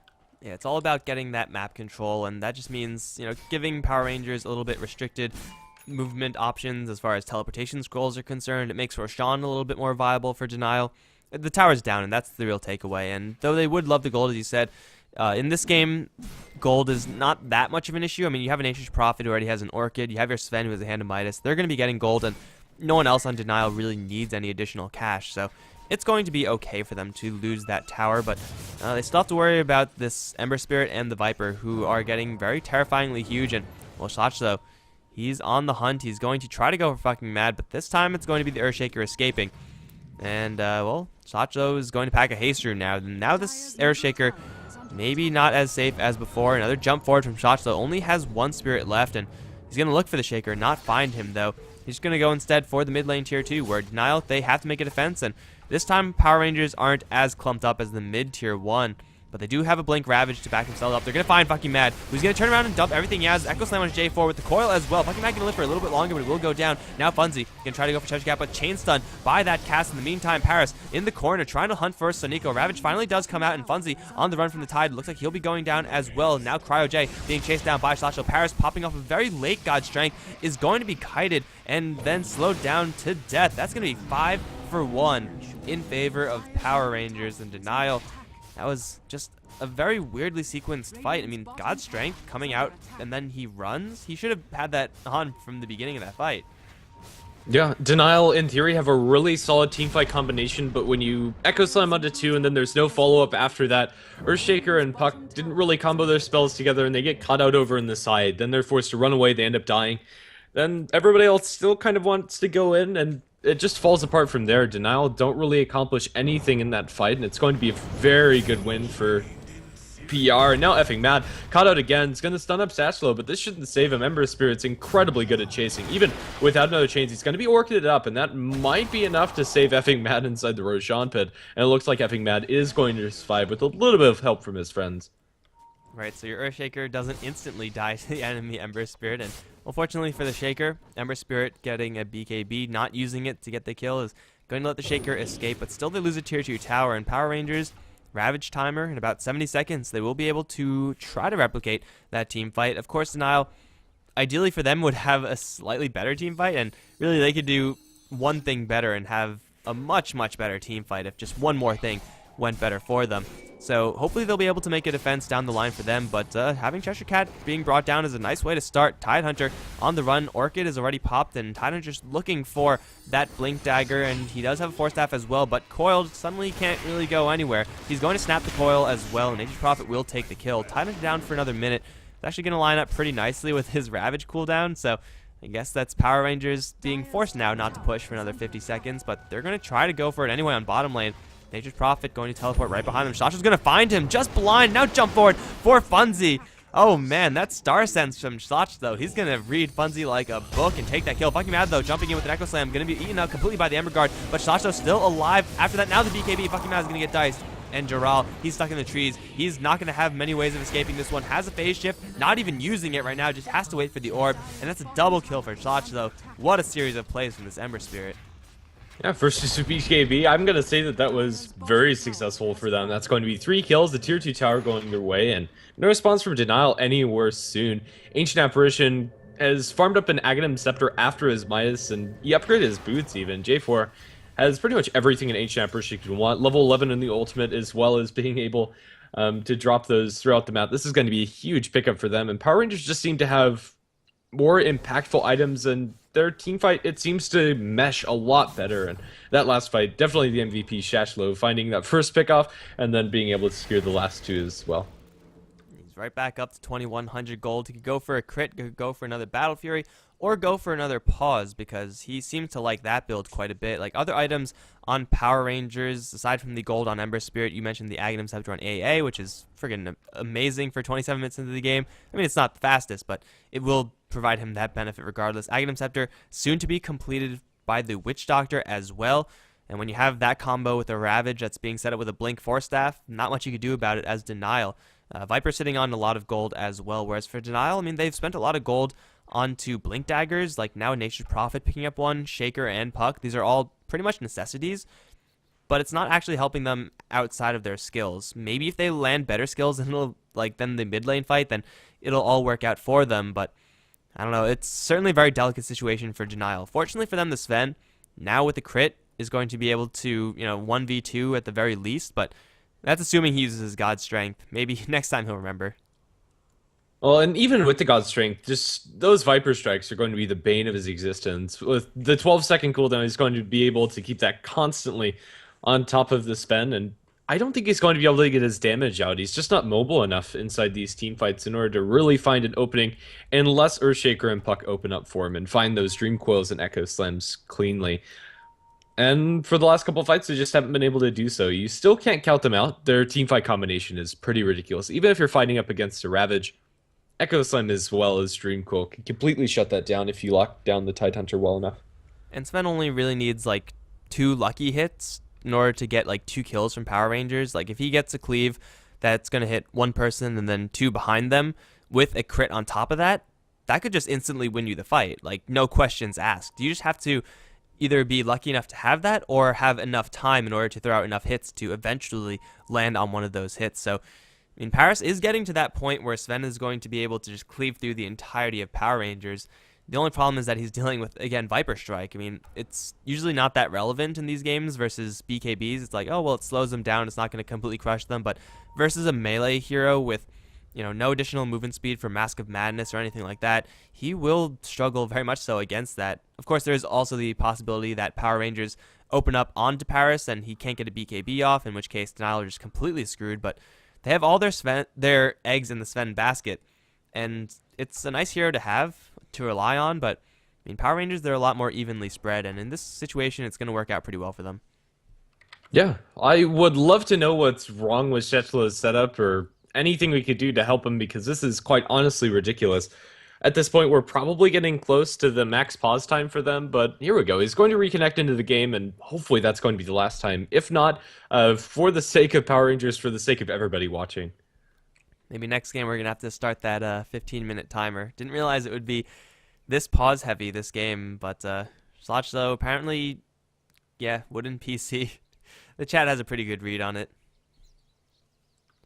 Yeah, it's all about getting that map control, and that just means, you know, giving Power Rangers a little bit restricted movement options as far as teleportation scrolls are concerned. It makes Roshan a little bit more viable for Denial. The tower's down, and that's the real takeaway. And though they would love the gold, as you said, in this game, gold is not that much of an issue. I mean, you have an Nature's Prophet who already has an Orchid. You have your Sven who has a Hand of Midas. They're going to be getting gold, and no one else on Denial really needs any additional cash. So it's going to be okay for them to lose that tower, but they still have to worry about this Ember Spirit and the Viper, who are getting very terrifyingly huge. And, well, Schlach, though, he's on the hunt. He's going to try to go for fucking mad, but this time it's going to be the Earthshaker escaping. And, well, Schlach, though, is going to pack a haste rune now. Now this Earthshaker, maybe not as safe as before. Another jump forward from Schlach, though, only has 1 spirit left, and he's going to look for the Shaker, not find him, though. He's going to go instead for the mid lane tier 2, where Denial, they have to make a defense, and this time Power Rangers aren't as clumped up as the mid tier 1, but they do have a Blink Ravage to back themselves up. They're going to find Fucking Mad, who's going to turn around and dump everything he has. Echo Slam on J4 with the coil as well. Fucking Mad going to live for a little bit longer, but it will go down. Now Funzy going to try to go for Cheshire Cat, but chain stun by that cast. In the meantime, Paris in the corner trying to hunt first. Sonico Ravage finally does come out, and Funzy on the run from the Tide. Looks like he'll be going down as well. Now Cryo J being chased down by Slasho. Paris popping off a very late God Strength is going to be kited and then slowed down to death. That's going to be 5 for 1 in favor of Power Rangers and Denial. That was just a very weirdly sequenced fight. I mean, God's Strength coming out and then he runs. He should have had that on from the beginning of that fight. Yeah, Denial in theory have a really solid teamfight combination, but when you Echo Slam onto 2 and then there's no follow-up after that, Earthshaker and Puck didn't really combo their spells together and they get caught out over in the side. Then they're forced to run away, they end up dying. Then everybody else still kind of wants to go in, and it just falls apart from there. Denial don't really accomplish anything in that fight, and it's going to be a very good win for PR. And now effing Mad caught out again. It's going to stun up Sashlo, but this shouldn't save him. Ember Spirit's incredibly good at chasing. Even without another chains, he's going to be orchided up, and that might be enough to save effing Mad inside the Roshan pit. And it looks like effing Mad is going to survive with a little bit of help from his friends. Right, so your Earthshaker doesn't instantly die to the enemy Ember Spirit, and unfortunately for the Shaker, Ember Spirit getting a BKB, not using it to get the kill, is going to let the Shaker escape, but still they lose a tier 2 tower, and Power Rangers Ravage timer in about 70 seconds. They will be able to try to replicate that team fight. Of course, Denial, ideally for them, would have a slightly better team fight, and really they could do one thing better and have a much, much better team fight if just one more thing went better for them. So hopefully they'll be able to make a defense down the line for them, but having Cheshire Cat being brought down is a nice way to start. Tidehunter on the run. Orchid is already popped, and Tidehunter's looking for that Blink Dagger, and he does have a Force Staff as well, but Coiled suddenly can't really go anywhere. He's going to snap the Coil as well, and Nature's Prophet will take the kill. Tidehunter down for another minute. It's actually going to line up pretty nicely with his Ravage cooldown, so I guess that's Power Rangers being forced now not to push for another 50 seconds, but they're going to try to go for it anyway on bottom lane. Nature's Prophet going to teleport right behind them. Sasha's going to find him, just blind. Now jump forward for Funzy. Oh man, that Star Sense from Sasha though. He's going to read Funzy like a book and take that kill. Fucking Mad though, jumping in with an Echo Slam. Going to be eaten up completely by the Ember Guard, but Sasha still alive. After that, now the BKB. Fucking Mad is going to get diced. And Jaral, he's stuck in the trees. He's not going to have many ways of escaping this one. Has a phase shift, not even using it right now. Just has to wait for the orb. And that's a double kill for Sasha though. What a series of plays from this Ember Spirit. Yeah, first to BKB, I'm going to say that was very successful for them. That's going to be 3 kills, the tier 2 tower going their way, and no response from Denial anywhere soon. Ancient Apparition has farmed up an Aghanim Scepter after his Midas, and he upgraded his boots even. J4 has pretty much everything an Ancient Apparition can want. Level 11 in the ultimate, as well as being able to drop those throughout the map. This is going to be a huge pickup for them, and Power Rangers just seem to have more impactful items, and their team fight, it seems to mesh a lot better. And that last fight, definitely the MVP, Shashlo, finding that first pickoff and then being able to secure the last 2 as well. He's right back up to 2,100 gold. He could go for a crit, could go for another Battle Fury, or go for another pause, because he seems to like that build quite a bit. Like other items on Power Rangers, aside from the gold on Ember Spirit, you mentioned the Aghanim Scepter on AA, which is friggin' amazing for 27 minutes into the game. I mean, it's not the fastest, but it will provide him that benefit regardless. Aghanim Scepter soon to be completed by the Witch Doctor as well. And when you have that combo with a Ravage that's being set up with a Blink Force Staff, not much you could do about it as Denial. Viper sitting on a lot of gold as well, whereas for Denial, I mean, they've spent a lot of gold onto Blink Daggers, like now Nature's Prophet picking up one, Shaker and Puck. These are all pretty much necessities, but it's not actually helping them outside of their skills. Maybe if they land better skills than the mid lane fight, then it'll all work out for them, but I don't know. It's certainly a very delicate situation for Denial. Fortunately for them, the Sven, now with the crit, is going to be able to, 1v2 at the very least, but that's assuming he uses his God Strength. Maybe next time he'll remember. Well, and even with the God Strength, just those Viper Strikes are going to be the bane of his existence. With the 12-second cooldown, he's going to be able to keep that constantly on top of the spend, and I don't think he's going to be able to get his damage out. He's just not mobile enough inside these team fights in order to really find an opening unless Earthshaker and Puck open up for him and find those Dream Coils and Echo Slams cleanly. And for the last couple of fights, they just haven't been able to do so. You still can't count them out. Their team fight combination is pretty ridiculous. Even if you're fighting up against a Ravage, Echo Slam as well as Dream Coil can completely shut that down if you lock down the Tidehunter well enough. And Sven only really needs like 2 lucky hits in order to get like 2 kills from Power Rangers. Like if he gets a cleave that's going to hit 1 person and then 2 behind them with a crit on top of that, that could just instantly win you the fight. Like no questions asked. You just have to either be lucky enough to have that or have enough time in order to throw out enough hits to eventually land on one of those hits. So I mean, Paris is getting to that point where Sven is going to be able to just cleave through the entirety of Power Rangers. The only problem is that he's dealing with, again, Viper Strike. I mean, it's usually not that relevant in these games versus BKBs. It's like, oh, well, it slows them down. It's not going to completely crush them. But versus a melee hero with, no additional movement speed for Mask of Madness or anything like that, he will struggle very much so against that. Of course, there's also the possibility that Power Rangers open up onto Paris and he can't get a BKB off, in which case Denial are just completely screwed. But they have all their eggs in the Sven basket, and it's a nice hero to have, to rely on, but I mean, Power Rangers, they're a lot more evenly spread, and in this situation, it's going to work out pretty well for them. Yeah, I would love to know what's wrong with Shechlo's setup or anything we could do to help him, because this is quite honestly ridiculous. At this point, we're probably getting close to the max pause time for them, but here we go. He's going to reconnect into the game, and hopefully that's going to be the last time. If not, for the sake of Power Rangers, for the sake of everybody watching. Maybe next game we're going to have to start that 15-minute timer. Didn't realize it would be this pause-heavy, this game, but Slotch, though, apparently, yeah, wooden PC. The chat has a pretty good read on it.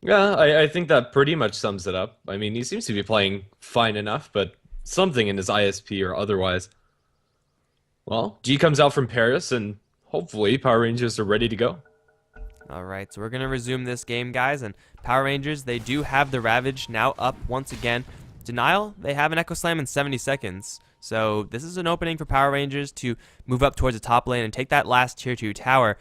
Yeah, I think that pretty much sums it up. I mean, he seems to be playing fine enough, but something in his ISP or otherwise. Well, G comes out from Paris, and hopefully Power Rangers are ready to go. All right, so we're going to resume this game, guys, and Power Rangers, they do have the Ravage now up once again. Denial, they have an Echo Slam in 70 seconds. So this is an opening for Power Rangers to move up towards the top lane and take that last Tier 2 tower.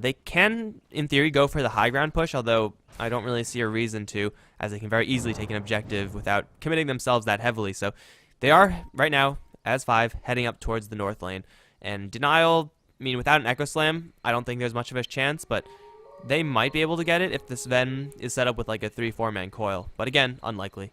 They can, in theory, go for the high ground push, although I don't really see a reason to, as they can very easily take an objective without committing themselves that heavily. So they are, right now, as 5, heading up towards the north lane. And Denial, I mean, without an Echo Slam, I don't think there's much of a chance, but they might be able to get it if the Sven is set up with like a 3-4 man coil. But again, unlikely.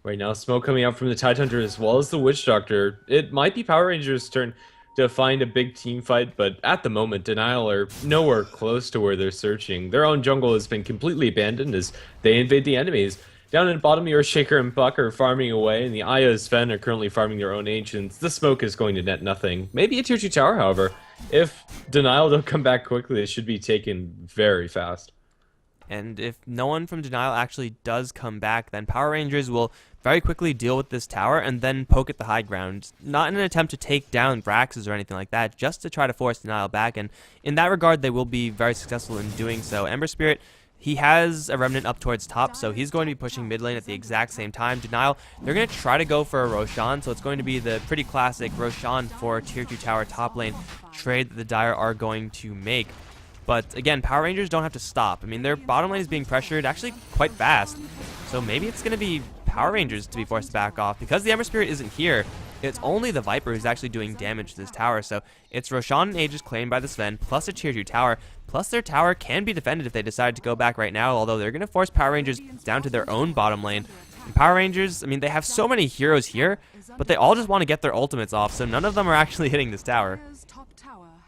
Right now, smoke coming out from the Tidehunter as well as the Witch Doctor. It might be Power Rangers' turn to find a big team fight, but at the moment, Denial are nowhere close to where they're searching. Their own jungle has been completely abandoned as they invade the enemies. Down in bottom, Earthshaker and Buck are farming away, and the Aya Sven are currently farming their own Ancients. The smoke is going to net nothing. Maybe a Tier 2 tower, however. If Denial don't come back quickly, it should be taken very fast. And if no one from Denial actually does come back, then Power Rangers will very quickly deal with this tower and then poke at the high ground. Not in an attempt to take down Braxes or anything like that, just to try to force Denial back. And in that regard, they will be very successful in doing so. Ember Spirit, he has a Remnant up towards top, so he's going to be pushing mid lane at the exact same time. Denial, they're going to try to go for a Roshan, so it's going to be the pretty classic Roshan for Tier 2 tower top lane trade that the Dire are going to make. But again, Power Rangers don't have to stop. I mean, their bottom lane is being pressured actually quite fast. So maybe it's going to be Power Rangers to be forced to back off. Because the Ember Spirit isn't here, it's only the Viper who's actually doing damage to this tower. So it's Roshan and Aegis claimed by the Sven, plus a Tier 2 tower. Plus their tower can be defended if they decide to go back right now, although they're going to force Power Rangers down to their own bottom lane. And Power Rangers, I mean, they have so many heroes here, but they all just want to get their ultimates off, so none of them are actually hitting this tower.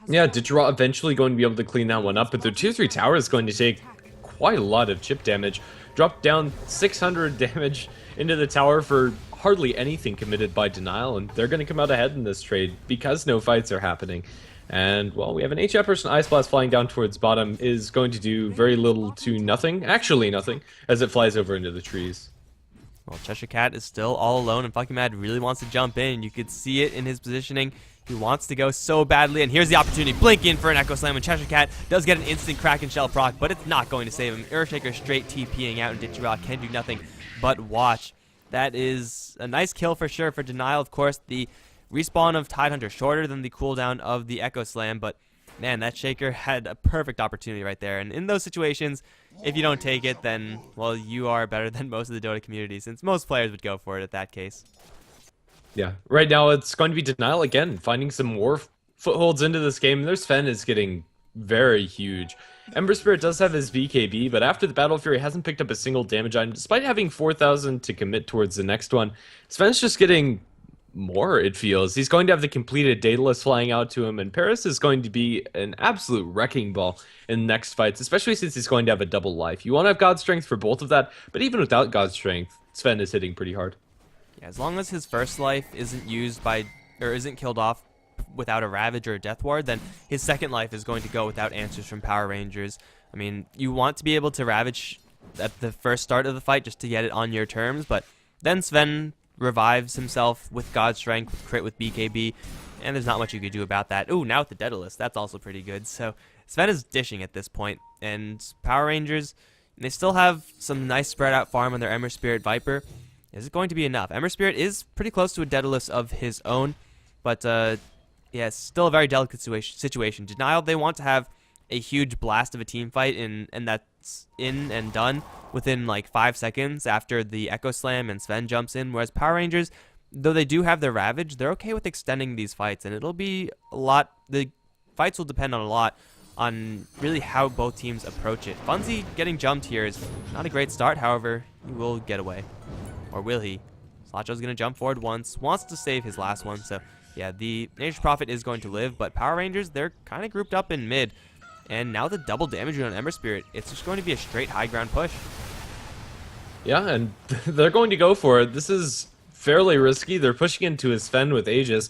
Yeah, Digital eventually going to be able to clean that one up, but their Tier 3 tower is going to take quite a lot of chip damage. Dropped down 600 damage into the tower for hardly anything committed by Denial, and they're going to come out ahead in this trade because no fights are happening. And, well, we have an HF Ice Blast flying down towards bottom is going to do very little to nothing, actually nothing, as it flies over into the trees. Well, Cheshire Cat is still all alone, and Funky Mad really wants to jump in. You could see it in his positioning. He wants to go so badly, and here's the opportunity. Blink in for an Echo Slam, and Cheshire Cat does get an instant Kraken Shell proc, but it's not going to save him. Earthshaker straight TPing out, and Ditchy Rock can do nothing but watch. That is a nice kill for sure for Denial. Of course, the respawn of Tidehunter shorter than the cooldown of the Echo Slam, but man, that Shaker had a perfect opportunity right there. And in those situations, if you don't take it, then, well, you are better than most of the Dota community, since most players would go for it at that case. Yeah, right now it's going to be Denial again, finding some more footholds into this game. Their Sven is getting very huge. Ember Spirit does have his BKB, but after the Battle Fury hasn't picked up a single damage item, despite having 4,000 to commit towards the next one. Sven's just getting more, it feels. He's going to have the completed Daedalus flying out to him, and Paris is going to be an absolute wrecking ball in the next fights, especially since he's going to have a double life. You want to have God Strength for both of that, but even without God Strength, Sven is hitting pretty hard. Yeah, as long as his first life isn't used by, or isn't killed off without a Ravage or a Death Ward, then his second life is going to go without answers from Power Rangers. I mean, you want to be able to Ravage at the first start of the fight just to get it on your terms, but then Sven revives himself with God Strength, with crit, with BKB, and there's not much you could do about that. Ooh, now with the Daedalus, that's also pretty good. So Sven is dishing at this point, and Power Rangers, they still have some nice spread out farm on their Ember Spirit Viper. Is it going to be enough? Ember Spirit is pretty close to a Daedalus of his own, but yeah, it's still a very delicate situation. Denial, they want to have a huge blast of a team fight, and that's in and done within like 5 seconds after the Echo Slam and Sven jumps in, whereas Power Rangers, though they do have their Ravage, they're okay with extending these fights, and it'll be a lot, the fights will depend on a lot on really how both teams approach it. Funzy getting jumped here is not a great start, however, he will get away. Or will he? Slacho's going to jump forward once, wants to save his last one, so yeah, the Nature's Prophet is going to live, but Power Rangers, they're kind of grouped up in mid, and now the double damage on Ember Spirit, it's just going to be a straight high ground push. Yeah, and they're going to go for it. This is fairly risky. They're pushing into his Sven with Aegis.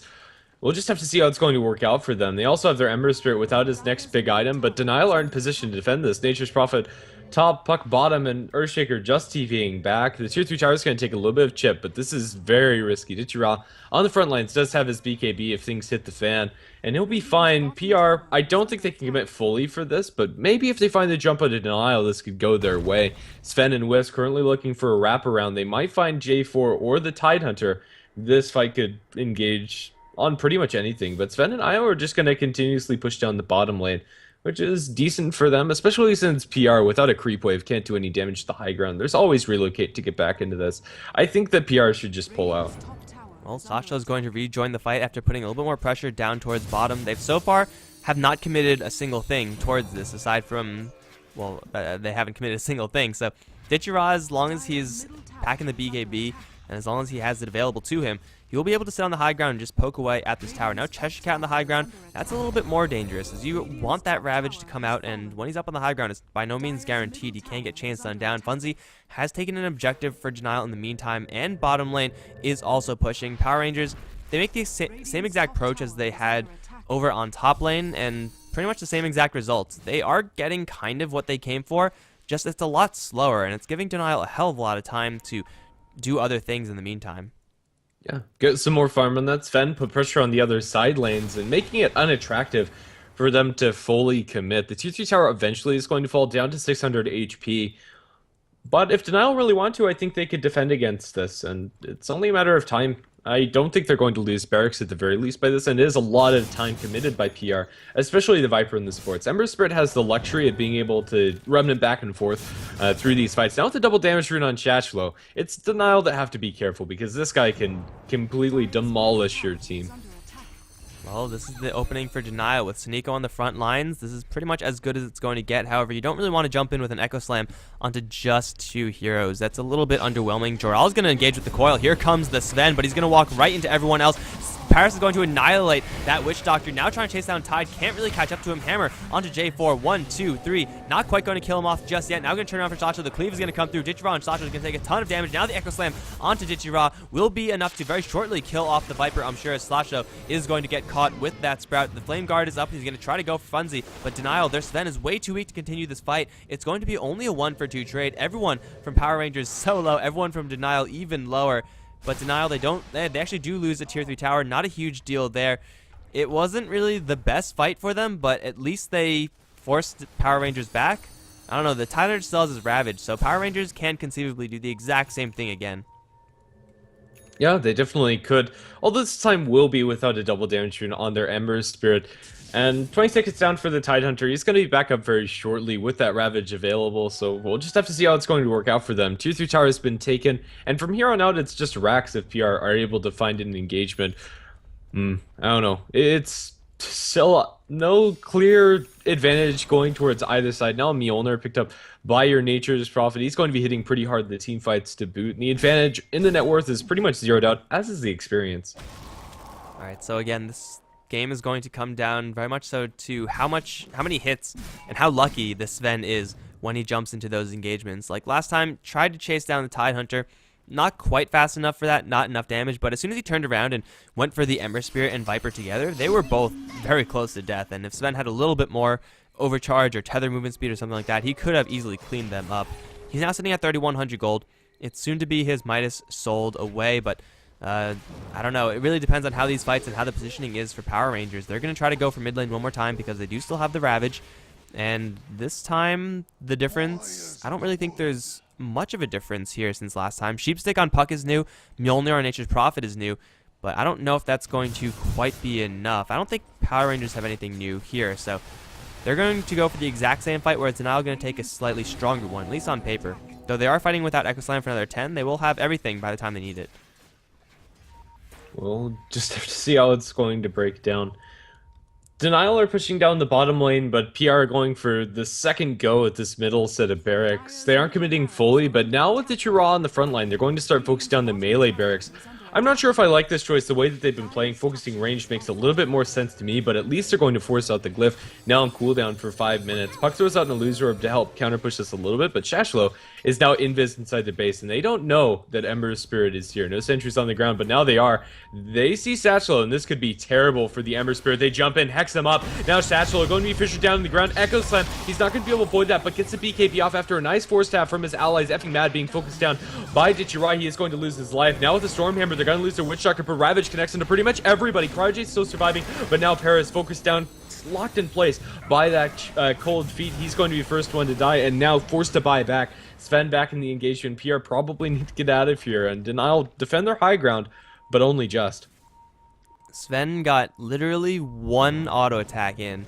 We'll just have to see how it's going to work out for them. They also have their Ember Spirit without his next big item, but Denial aren't in position to defend this. Nature's Prophet top, puck bottom, and Earthshaker just TVing back. The tier 3 tower is going to take a little bit of chip, but this is very risky. Dichira on the front lines does have his BKB if things hit the fan, and he'll be fine. PR, I don't think they can commit fully for this, but maybe if they find the jump out of denial, this could go their way. Sven and Wisp currently looking for a wraparound. They might find J4 or the Tidehunter. This fight could engage on pretty much anything, but Sven and Io are just going to continuously push down the bottom lane, which is decent for them, especially since PR without a creep wave can't do any damage to the high ground. There's always relocate to get back into this. I think that PR should just pull out. Well, Sasha is going to rejoin the fight after putting a little bit more pressure down towards bottom. They've so far have not committed a single thing towards this, aside from, well, they haven't committed a single thing. So Dichira, as long as he's packing the BKB, and as long as he has it available to him, he will be able to sit on the high ground and just poke away at this tower. Now Cheshire Cat on the high ground, that's a little bit more dangerous, as you want that Ravage to come out, and when he's up on the high ground, it's by no means guaranteed he can get chains done down. Funzy has taken an objective for denial in the meantime, and bottom lane is also pushing. Power Rangers, they make the same exact approach as they had over on top lane, and pretty much the same exact results. They are getting kind of what they came for, just it's a lot slower, and it's giving denial a hell of a lot of time to do other things in the meantime. Yeah, get some more farm on that. Sven put pressure on the other side lanes and making it unattractive for them to fully commit. The tier 3 tower eventually is going to fall down to 600 HP. But if Denial really want to, I think they could defend against this, and it's only a matter of time. I don't think they're going to lose Barracks at the very least by this, and it is a lot of time committed by PR, especially the Viper in the sports. Ember Spirit has the luxury of being able to remnant back and forth through these fights. Now with the double damage rune on Shashflow, it's Denial that have to be careful, because this guy can completely demolish your team. Well, this is the opening for Denial with Suniko on the front lines. This is pretty much as good as it's going to get. However, you don't really want to jump in with an Echo Slam onto just 2 heroes. That's a little bit underwhelming. Joral's going to engage with the coil. Here comes the Sven, but he's going to walk right into everyone else. Paris is going to annihilate that Witch Doctor. Now trying to chase down Tide. Can't really catch up to him. Hammer onto J4. 1, 2, 3. Not quite going to kill him off just yet. Now going to turn around for Sasha. The cleave is going to come through. Dichira and Sasha is going to take a ton of damage. Now the Echo Slam onto Dichira will be enough to very shortly kill off the Viper, I'm sure, as Sasha is going to get caught with that Sprout. The Flame Guard is up. He's going to try to go for Funzy, but Denial, their Sven is way too weak to continue this fight. It's going to be only a 1-for-2 trade. Everyone from Power Rangers so low. Everyone from Denial even lower. But Denial, they actually do lose a tier 3 tower. Not a huge deal there. It wasn't really the best fight for them, but at least they forced Power Rangers back. I don't know, the Tyler still has his Ravage, so Power Rangers can conceivably do the exact same thing again. Yeah, they definitely could. Although this time will be without a double damage rune on their Ember Spirit. And 20 seconds down for the Tidehunter. He's going to be back up very shortly with that Ravage available, so we'll just have to see how it's going to work out for them. Tier 3 tower has been taken, and from here on out, it's just racks if PR are able to find an engagement. I don't know. It's still no clear advantage going towards either side. Now Mjolnir picked up by your Nature's Prophet. He's going to be hitting pretty hard in the team fights to boot, and the advantage in the net worth is pretty much zeroed out, as is the experience. Alright, so again, this game is going to come down very much so to how many hits and how lucky the Sven is when he jumps into those engagements. Like last time, tried to chase down the Tidehunter, not quite fast enough for that, not enough damage, but as soon as he turned around and went for the Ember Spirit and Viper together, they were both very close to death, and if Sven had a little bit more overcharge or tether movement speed or something like that, he could have easily cleaned them up. He's now sitting at 3,100 gold. It's soon to be his Midas sold away, but I don't know. It really depends on how these fights and how the positioning is for Power Rangers. They're going to try to go for mid lane one more time because they do still have the Ravage. And this time, the difference, I don't really think there's much of a difference here since last time. Sheepstick on Puck is new. Mjolnir on Nature's Prophet is new. But I don't know if that's going to quite be enough. I don't think Power Rangers have anything new here. So they're going to go for the exact same fight where it's now going to take a slightly stronger one, at least on paper. Though they are fighting without Echo Slam for another 10, they will have everything by the time they need it. We'll just have to see how it's going to break down. Denial are pushing down the bottom lane, but PR are going for the second go at this middle set of barracks. They aren't committing fully, but now with the Chira on the front line, they're going to start focusing on the melee barracks. I'm not sure if I like this choice. The way that they've been playing, focusing range makes a little bit more sense to me, but at least they're going to force out the glyph now on cooldown for 5 minutes. Puck throws out an illusory orb to help counter push this a little bit, but Shashlo is now invis inside the base, and they don't know that Ember's Spirit is here. No sentries on the ground, but now they are. They see Satchelo, and this could be terrible for the Ember Spirit. They jump in, hex them up. Now Satchelo going to be fished down in the ground. Echo Slam, he's not going to be able to avoid that, but gets the BKB off after a nice force tap from his allies. Effing Mad being focused down by Dichirai. He is going to lose his life. Now with the Stormhammer, they're going to lose their Witch Doctor, but Ravage connects into pretty much everybody. Cryojade's still surviving, but now Paris focused down, locked in place by that cold feet. He's going to be the first one to die, and now forced to buy back. Sven back in the engagement. PR probably need to get out of here, and Denial defend their high ground, but only just. Sven got literally one auto attack in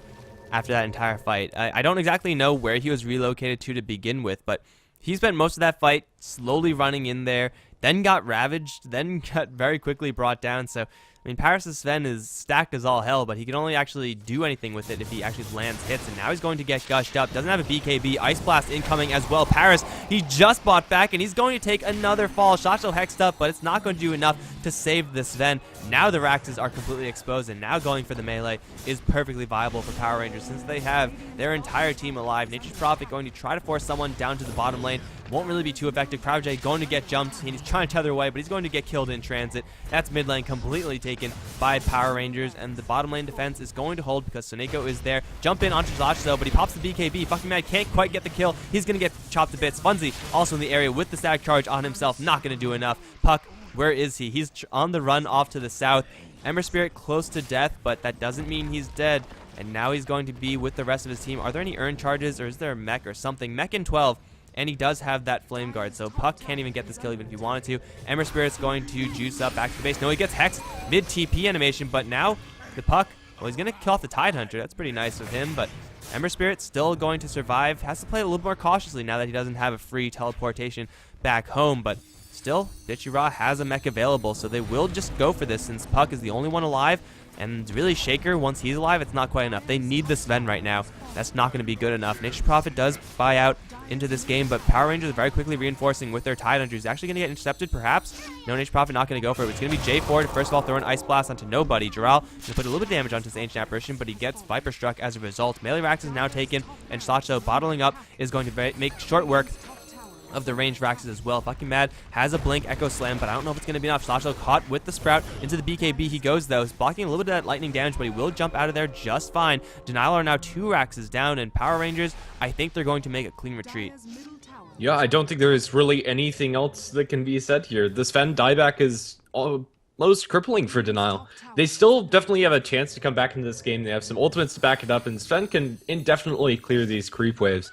after that entire fight. I don't exactly know where he was relocated to begin with, but he spent most of that fight slowly running in there, then got ravaged, then got very quickly brought down. So, I mean, Paris' Sven is stacked as all hell, but he can only actually do anything with it if he actually lands hits. And now he's going to get gushed up. Doesn't have a BKB. Ice Blast incoming as well. Paris, he just bought back, and he's going to take another fall. Shotshell hexed up, but it's not going to do enough to save the Sven. Now the Raxes are completely exposed, and now going for the melee is perfectly viable for Power Rangers since they have their entire team alive. Nature's Prophet going to try to force someone down to the bottom lane. Won't really be too effective. Cryojade going to get jumped. He's trying to tether away, but he's going to get killed in transit. That's mid lane completely taken by Power Rangers, and the bottom lane defense is going to hold because Soneko is there. Jump in onto Zach though, but he pops the BKB. Fucking Mad can't quite get the kill. He's going to get chopped to bits. Funzy also in the area with the static charge on himself. Not going to do enough. Puck, where is he? He's on the run off to the south. Ember Spirit close to death, but that doesn't mean he's dead. And now he's going to be with the rest of his team. Are there any earn charges, or is there a mech or something? Mech in 12. And he does have that Flame Guard, so Puck can't even get this kill even if he wanted to. Ember Spirit's going to juice up back to the base. No, he gets hexed mid-TP animation, but now the Puck, well, he's going to kill off the Tidehunter. That's pretty nice of him, but Ember Spirit's still going to survive. Has to play a little more cautiously now that he doesn't have a free teleportation back home, but still, Dichira has a mech available, so they will just go for this since Puck is the only one alive. And really, Shaker, once he's alive, it's not quite enough. They need the Sven right now. That's not going to be good enough. Nature's Prophet does buy out into this game, but Power Rangers are very quickly reinforcing with their Tidehunter. He's actually going to get intercepted, perhaps. No, Nature's Prophet not going to go for it. It's going to be J4 to first of all throw an Ice Blast onto nobody. Jiral going to put a little bit of damage onto his Ancient Apparition, but he gets Viper Struck as a result. Melee Rax is now taken, and Sacho bottling up is going to make short work of the range Raxes as well. Fucking Mad has a Blink Echo Slam, but I don't know if it's going to be enough. Slasho caught with the Sprout into the BKB. He goes, though. He's blocking a little bit of that lightning damage, but he will jump out of there just fine. Denial are now 2 Raxes down, and Power Rangers, I think they're going to make a clean retreat. Yeah, I don't think there is really anything else that can be said here. The Sven dieback is almost crippling for Denial. They still definitely have a chance to come back into this game. They have some ultimates to back it up, and Sven can indefinitely clear these creep waves.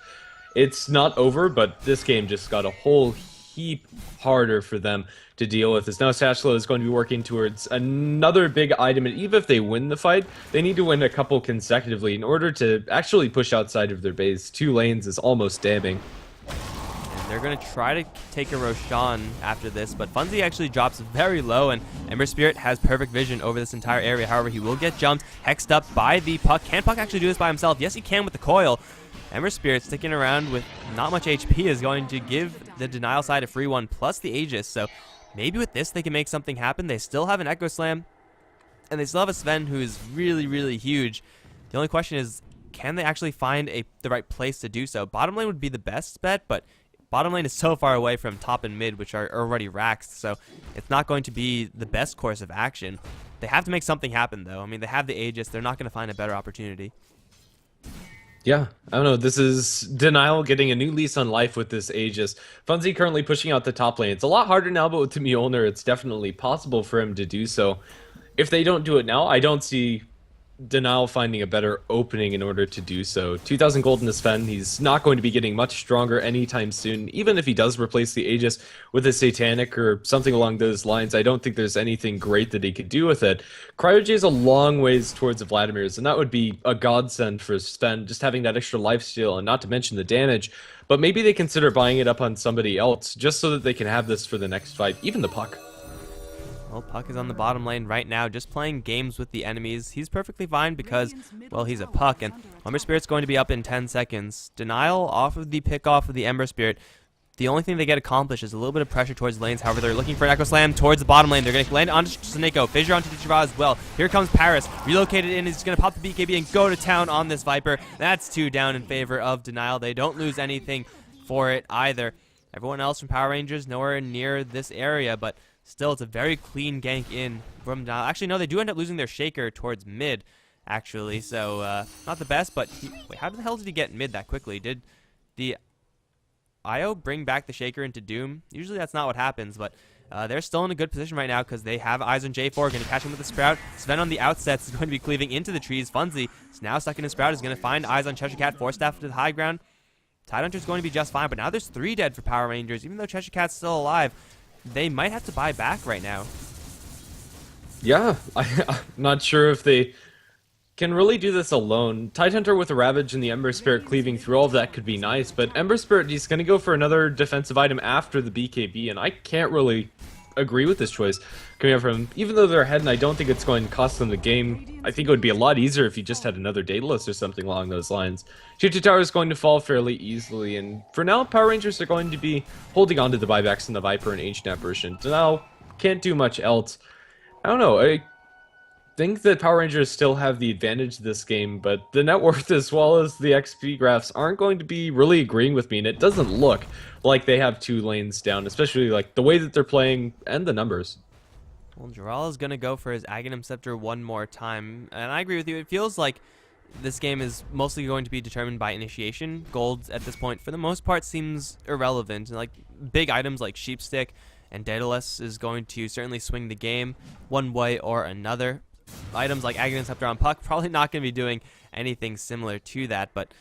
It's not over, but this game just got a whole heap harder for them to deal with. As now Satchelo is going to be working towards another big item, and even if they win the fight, they need to win a couple consecutively in order to actually push outside of their base. 2 lanes is almost damning. And they're going to try to take a Roshan after this, but Funzy actually drops very low, and Ember Spirit has perfect vision over this entire area. However, he will get jumped, hexed up by the Puck. Can Puck actually do this by himself? Yes, he can with the coil. Ember Spirit sticking around with not much HP is going to give the Denial side a free one, plus the Aegis. So maybe with this they can make something happen. They still have an Echo Slam, and they still have a Sven who is really, really huge. The only question is, can they actually find the right place to do so? Bottom lane would be the best bet, but bottom lane is so far away from top and mid, which are already raxed, so it's not going to be the best course of action. They have to make something happen, though. I mean, they have the Aegis. They're not going to find a better opportunity. Yeah, I don't know. This is Denial getting a new lease on life with this Aegis. Funzy currently pushing out the top lane. It's a lot harder now, but with the Mjolnir, it's definitely possible for him to do so. If they don't do it now, I don't see Denial finding a better opening in order to do so. 2,000 gold in the Sven. He's not going to be getting much stronger anytime soon. Even if he does replace the Aegis with a Satanic or something along those lines, I don't think there's anything great that he could do with it. Cryojade's is a long ways towards the Vladimir's, and that would be a godsend for Sven, just having that extra lifesteal, and not to mention the damage. But maybe they consider buying it up on somebody else, just so that they can have this for the next fight. Even the Puck. Well, Puck is on the bottom lane right now, just playing games with the enemies. He's perfectly fine because, well, he's a Puck, and Ember Spirit's going to be up in 10 seconds. Denial off of the pick off of the Ember Spirit. The only thing they get accomplished is a little bit of pressure towards the lanes. However, they're looking for an Echo Slam towards the bottom lane. They're going to land onto Saneko, Fissure onto Dichira as well. Here comes Paris, relocated in. He's going to pop the BKB and go to town on this Viper. That's 2 down in favor of Denial. They don't lose anything for it either. Everyone else from Power Rangers nowhere near this area, but still, it's a very clean gank in from Denial. Actually, no, they do end up losing their Shaker towards mid, actually. So, not the best, but wait, how the hell did he get mid that quickly? Did the IO bring back the Shaker into Doom? Usually that's not what happens, but they're still in a good position right now because they have eyes on J4, going to catch him with the Sprout. Sven on the outsets is going to be cleaving into the trees. Funzy is now stuck in his Sprout, is going to find eyes on Cheshire Cat, Force Staff to the high ground. Tidehunter's going to be just fine, but now there's 3 dead for Power Rangers. Even though Cheshire Cat's still alive, they might have to buy back right now. Yeah, I'm not sure if they can really do this alone. Tidehunter with a Ravage and the Ember Spirit cleaving through all of that could be nice, but Ember Spirit, he's going to go for another defensive item after the BKB, and I can't really agree with this choice coming up from him. Even though they're ahead, and I don't think it's going to cost them the game, I think it would be a lot easier if he just had another Daedalus or something along those lines. Chichi Tower is going to fall fairly easily, and for now, Power Rangers are going to be holding on to the buybacks in the Viper and Ancient Apparition. So now, can't do much else. I don't know, I think that Power Rangers still have the advantage this game, but the net worth as well as the XP graphs aren't going to be really agreeing with me, and it doesn't look like they have 2 lanes down, especially like the way that they're playing and the numbers. Well, Jaral is going to go for his Aghanim Scepter one more time, and I agree with you. It feels like this game is mostly going to be determined by initiation. Gold at this point, for the most part, seems irrelevant. Like big items like Sheepstick and Daedalus is going to certainly swing the game one way or another. Items like Aghanim Scepter on Puck probably not going to be doing anything similar to that, but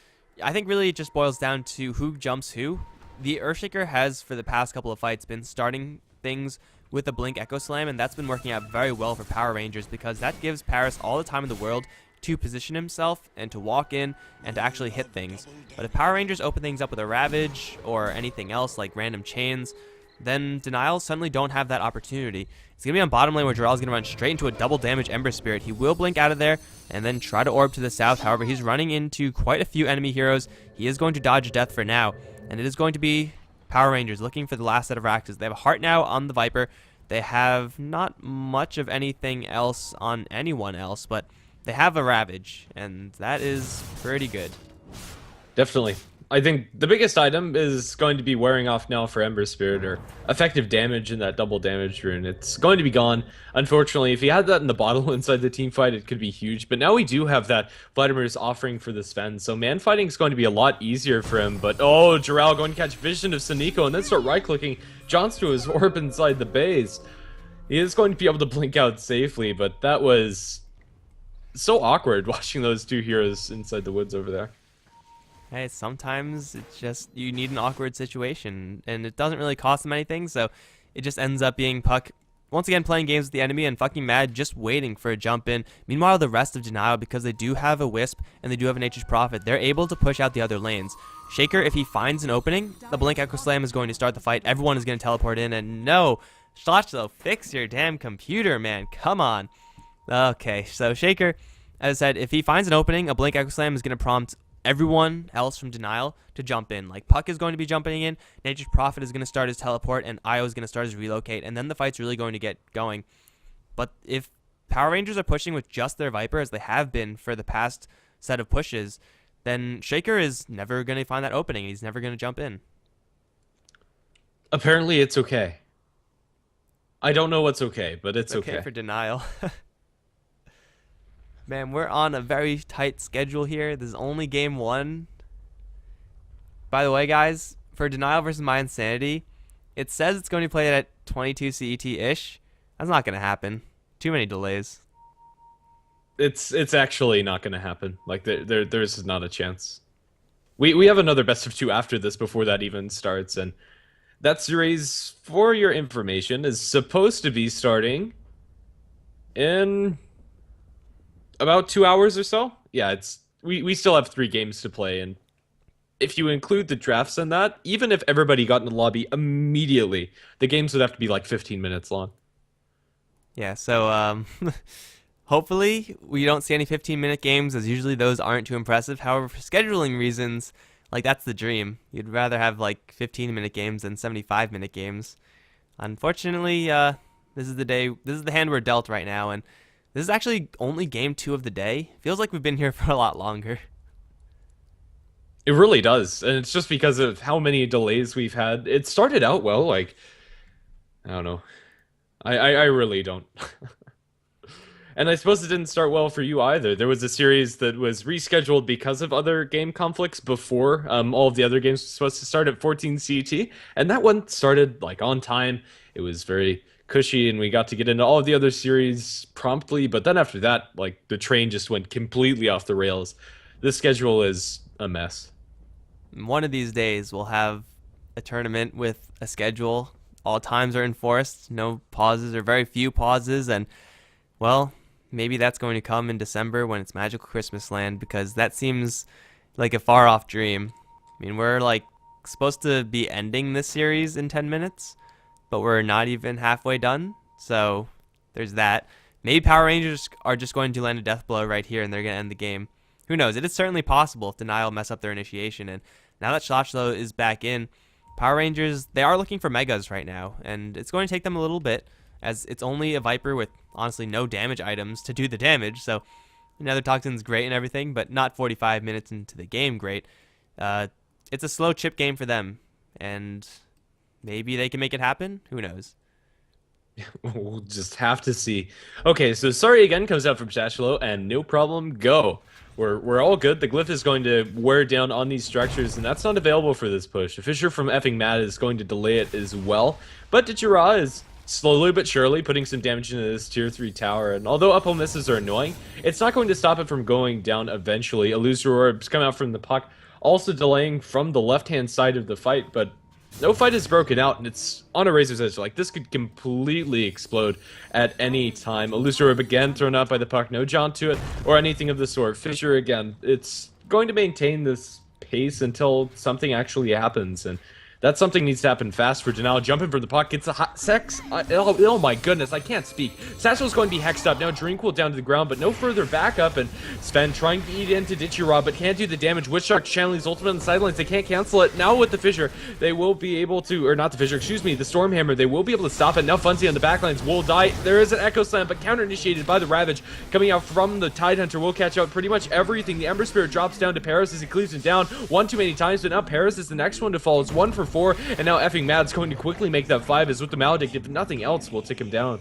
I think really it just boils down to who jumps who. The Earthshaker has, for the past couple of fights, been starting things with a Blink Echo Slam, and that's been working out very well for Power Rangers because that gives Paris all the time in the world to position himself and to walk in and to actually hit things. But if Power Rangers open things up with a Ravage or anything else like random chains, then Denial suddenly don't have that opportunity. It's going to be on bottom lane where Jarrell's going to run straight into a double damage Ember Spirit. He will blink out of there and then try to orb to the south. However, he's running into quite a few enemy heroes. He is going to dodge death for now. And it is going to be Power Rangers looking for the last set of Raxes. They have a Heart now on the Viper. They have not much of anything else on anyone else, but they have a Ravage, and that is pretty good. Definitely. I think the biggest item is going to be wearing off now for Ember Spirit, or effective damage in that double damage rune. It's going to be gone. Unfortunately, if he had that in the bottle inside the team fight, it could be huge. But now we do have that Vladimir's offering for the Sven, so man fighting is going to be a lot easier for him. But oh, Jarrell going to catch vision of Saneko and then start right-clicking Johns to his orb inside the base. He is going to be able to blink out safely, but that was so awkward watching those 2 heroes inside the woods over there. Hey, sometimes it's just you need an awkward situation, and it doesn't really cost them anything, so it just ends up being Puck once again playing games with the enemy and fucking Mad just waiting for a jump in. Meanwhile, the rest of Denial, because they do have a Wisp and they do have a Nature's Prophet, they're able to push out the other lanes. Shaker, if he finds an opening, the Blink Echo Slam is going to start the fight. Everyone is going to teleport in, and no, Schlachlo, fix your damn computer, man. Come on. Okay, so Shaker, as I said, if he finds an opening, a Blink Echo Slam is going to prompt everyone else from Denial to jump in. Like, Puck is going to be jumping in, Nature's Prophet is going to start his teleport, and Io is going to start his relocate, and then the fight's really going to get going. But if Power Rangers are pushing with just their Viper, as they have been for the past set of pushes, then Shaker is never going to find that opening. He's never going to jump in. Apparently it's okay. I don't know what's okay, but it's okay. For Denial. Man, we're on a very tight schedule here. This is only game 1. By the way, guys, for Denial versus My Insanity, it says it's going to be played at 22 CET-ish. That's not going to happen. Too many delays. It's actually not going to happen. Like, there's not a chance. We have another best of 2 after this before that even starts, and that series, for your information, is supposed to be starting in about 2 hours or so. Yeah, we still have 3 games to play, and if you include the drafts in that, even if everybody got in the lobby immediately, the games would have to be like 15 minutes long. Yeah, so hopefully we don't see any 15-minute games, as usually those aren't too impressive. However, for scheduling reasons, Like, that's the dream. You'd rather have like 15-minute games than 75-minute games. Unfortunately, this is the day. This is the hand we're dealt right now, and this is actually only game 2 of the day. Feels like we've been here for a lot longer. It really does, and it's just because of how many delays we've had. It started out well, like, I don't know. I really don't. And I suppose it didn't start well for you either. There was a series that was rescheduled because of other game conflicts before all of the other games were supposed to start at 14 CT, and that one started like on time. It was very cushy, and we got to get into all of the other series promptly. But then after that, like the train just went completely off the rails. This schedule is a mess. One of these days, we'll have a tournament with a schedule. All times are enforced, no pauses or very few pauses, and well, maybe that's going to come in December when it's Magical Christmas Land, because that seems like a far off dream. I mean, we're like supposed to be ending this series in 10 minutes, but we're not even halfway done. So there's that. Maybe Power Rangers are just going to land a death blow right here and they're going to end the game. Who knows? It is certainly possible if Denial mess up their initiation. And now that Schlachlo is back in, Power Rangers, they are looking for Megas right now, and it's going to take them a little bit, as it's only a Viper with honestly no damage items to do the damage. So Nether Toxin's great and everything, but not 45 minutes into the game great. It's a slow chip game for them, and maybe they can make it happen. Who knows? We'll just have to see. Okay, so sorry again comes out from Shashlo, and no problem, go. We're all good. The glyph is going to wear down on these structures, and that's not available for this push. A Fissure from effing Mad is going to delay it as well, but Dichira is slowly but surely putting some damage into this tier 3 tower, and although uphill misses are annoying, it's not going to stop it from going down eventually. Illusory Orbs come out from the puck, also delaying from the left-hand side of the fight, but no fight is broken out, and it's on a razor's edge. Like, this could completely explode at any time. Illusory Orb again thrown out by the puck, no jaunt to it, or anything of the sort. Fissure again. It's going to maintain this pace until something actually happens, and that something needs to happen fast for Denial. Jumping for the puck, gets a hot sex. Oh my goodness, I can't speak. Satchel's going to be hexed up. Now Dreamcool down to the ground, but no further backup. And Sven trying to eat into Dichira, but can't do the damage. Witchshark channeling his ultimate on the sidelines. They can't cancel it. Now with the Fissure, they will be able to, or not the Fissure, excuse me, the Stormhammer, they will be able to stop it. Now Funzy on the backlines will die. There is an Echo Slam, but counter-initiated by the Ravage. Coming out from the Tidehunter will catch out pretty much everything. The Ember Spirit drops down to Paris as he cleaves him down one too many times, but now Paris is the next one to fall. It's 1 for 4, and now effing Mad's going to quickly make that 5, as with the Maledict, if nothing else, will tick him down.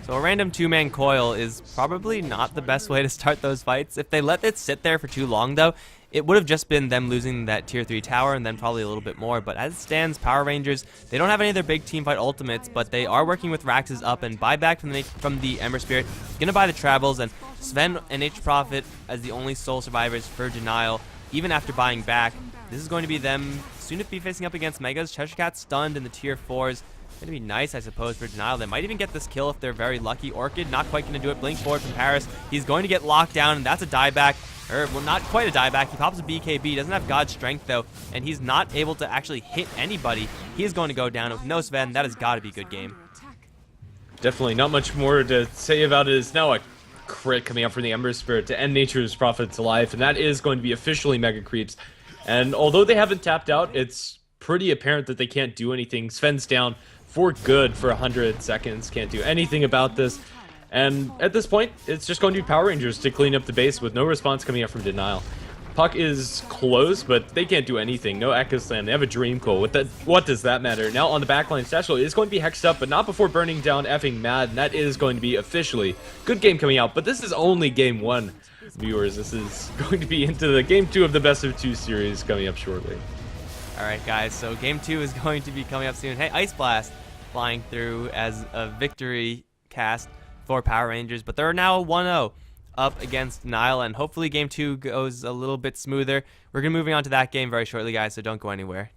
So a random 2-man coil is probably not the best way to start those fights. If they let it sit there for too long, though, it would have just been them losing that tier 3 tower and then probably a little bit more. But as it stands, Power Rangers, they don't have any of their big team fight ultimates, but they are working with Rax's up and buyback from the Ember Spirit. Gonna buy the Travels, and Sven and H Prophet as the only sole survivors for Denial, even after buying back. This is going to be them soon to be facing up against Megas. Cheshire Cat stunned in the tier 4s. Going to be nice, I suppose, for Denial. They might even get this kill if they're very lucky. Orchid not quite going to do it. Blink forward from Paris. He's going to get locked down, and that's a dieback. Or, well, not quite a dieback. He pops a BKB. Doesn't have God's Strength, though, and he's not able to actually hit anybody. He's going to go down with no Sven. That has got to be a good game. Definitely not much more to say about it. Is now a crit coming out from the Ember Spirit to end Nature's Prophet's life, and that is going to be officially Mega Creeps. And although they haven't tapped out, it's pretty apparent that they can't do anything. Sven's down for good for 100 seconds. Can't do anything about this. And at this point, it's just going to be Power Rangers to clean up the base with no response coming out from Denial. Puck is close, but they can't do anything. No Echo Slam. They have a Dream Coil. What does that matter? Now on the backline, Satchel is going to be hexed up, but not before burning down effing Mad. And that is going to be officially good game coming out. But this is only game 1, viewers. This is going to be into the game 2 of the best of 2 series coming up shortly. All right, guys. So game 2 is going to be coming up soon. Hey, Ice Blast flying through as a victory cast for Power Rangers, but they're now 1-0 up against Denial, and hopefully game 2 goes a little bit smoother. We're going to be moving on to that game very shortly, guys, so don't go anywhere.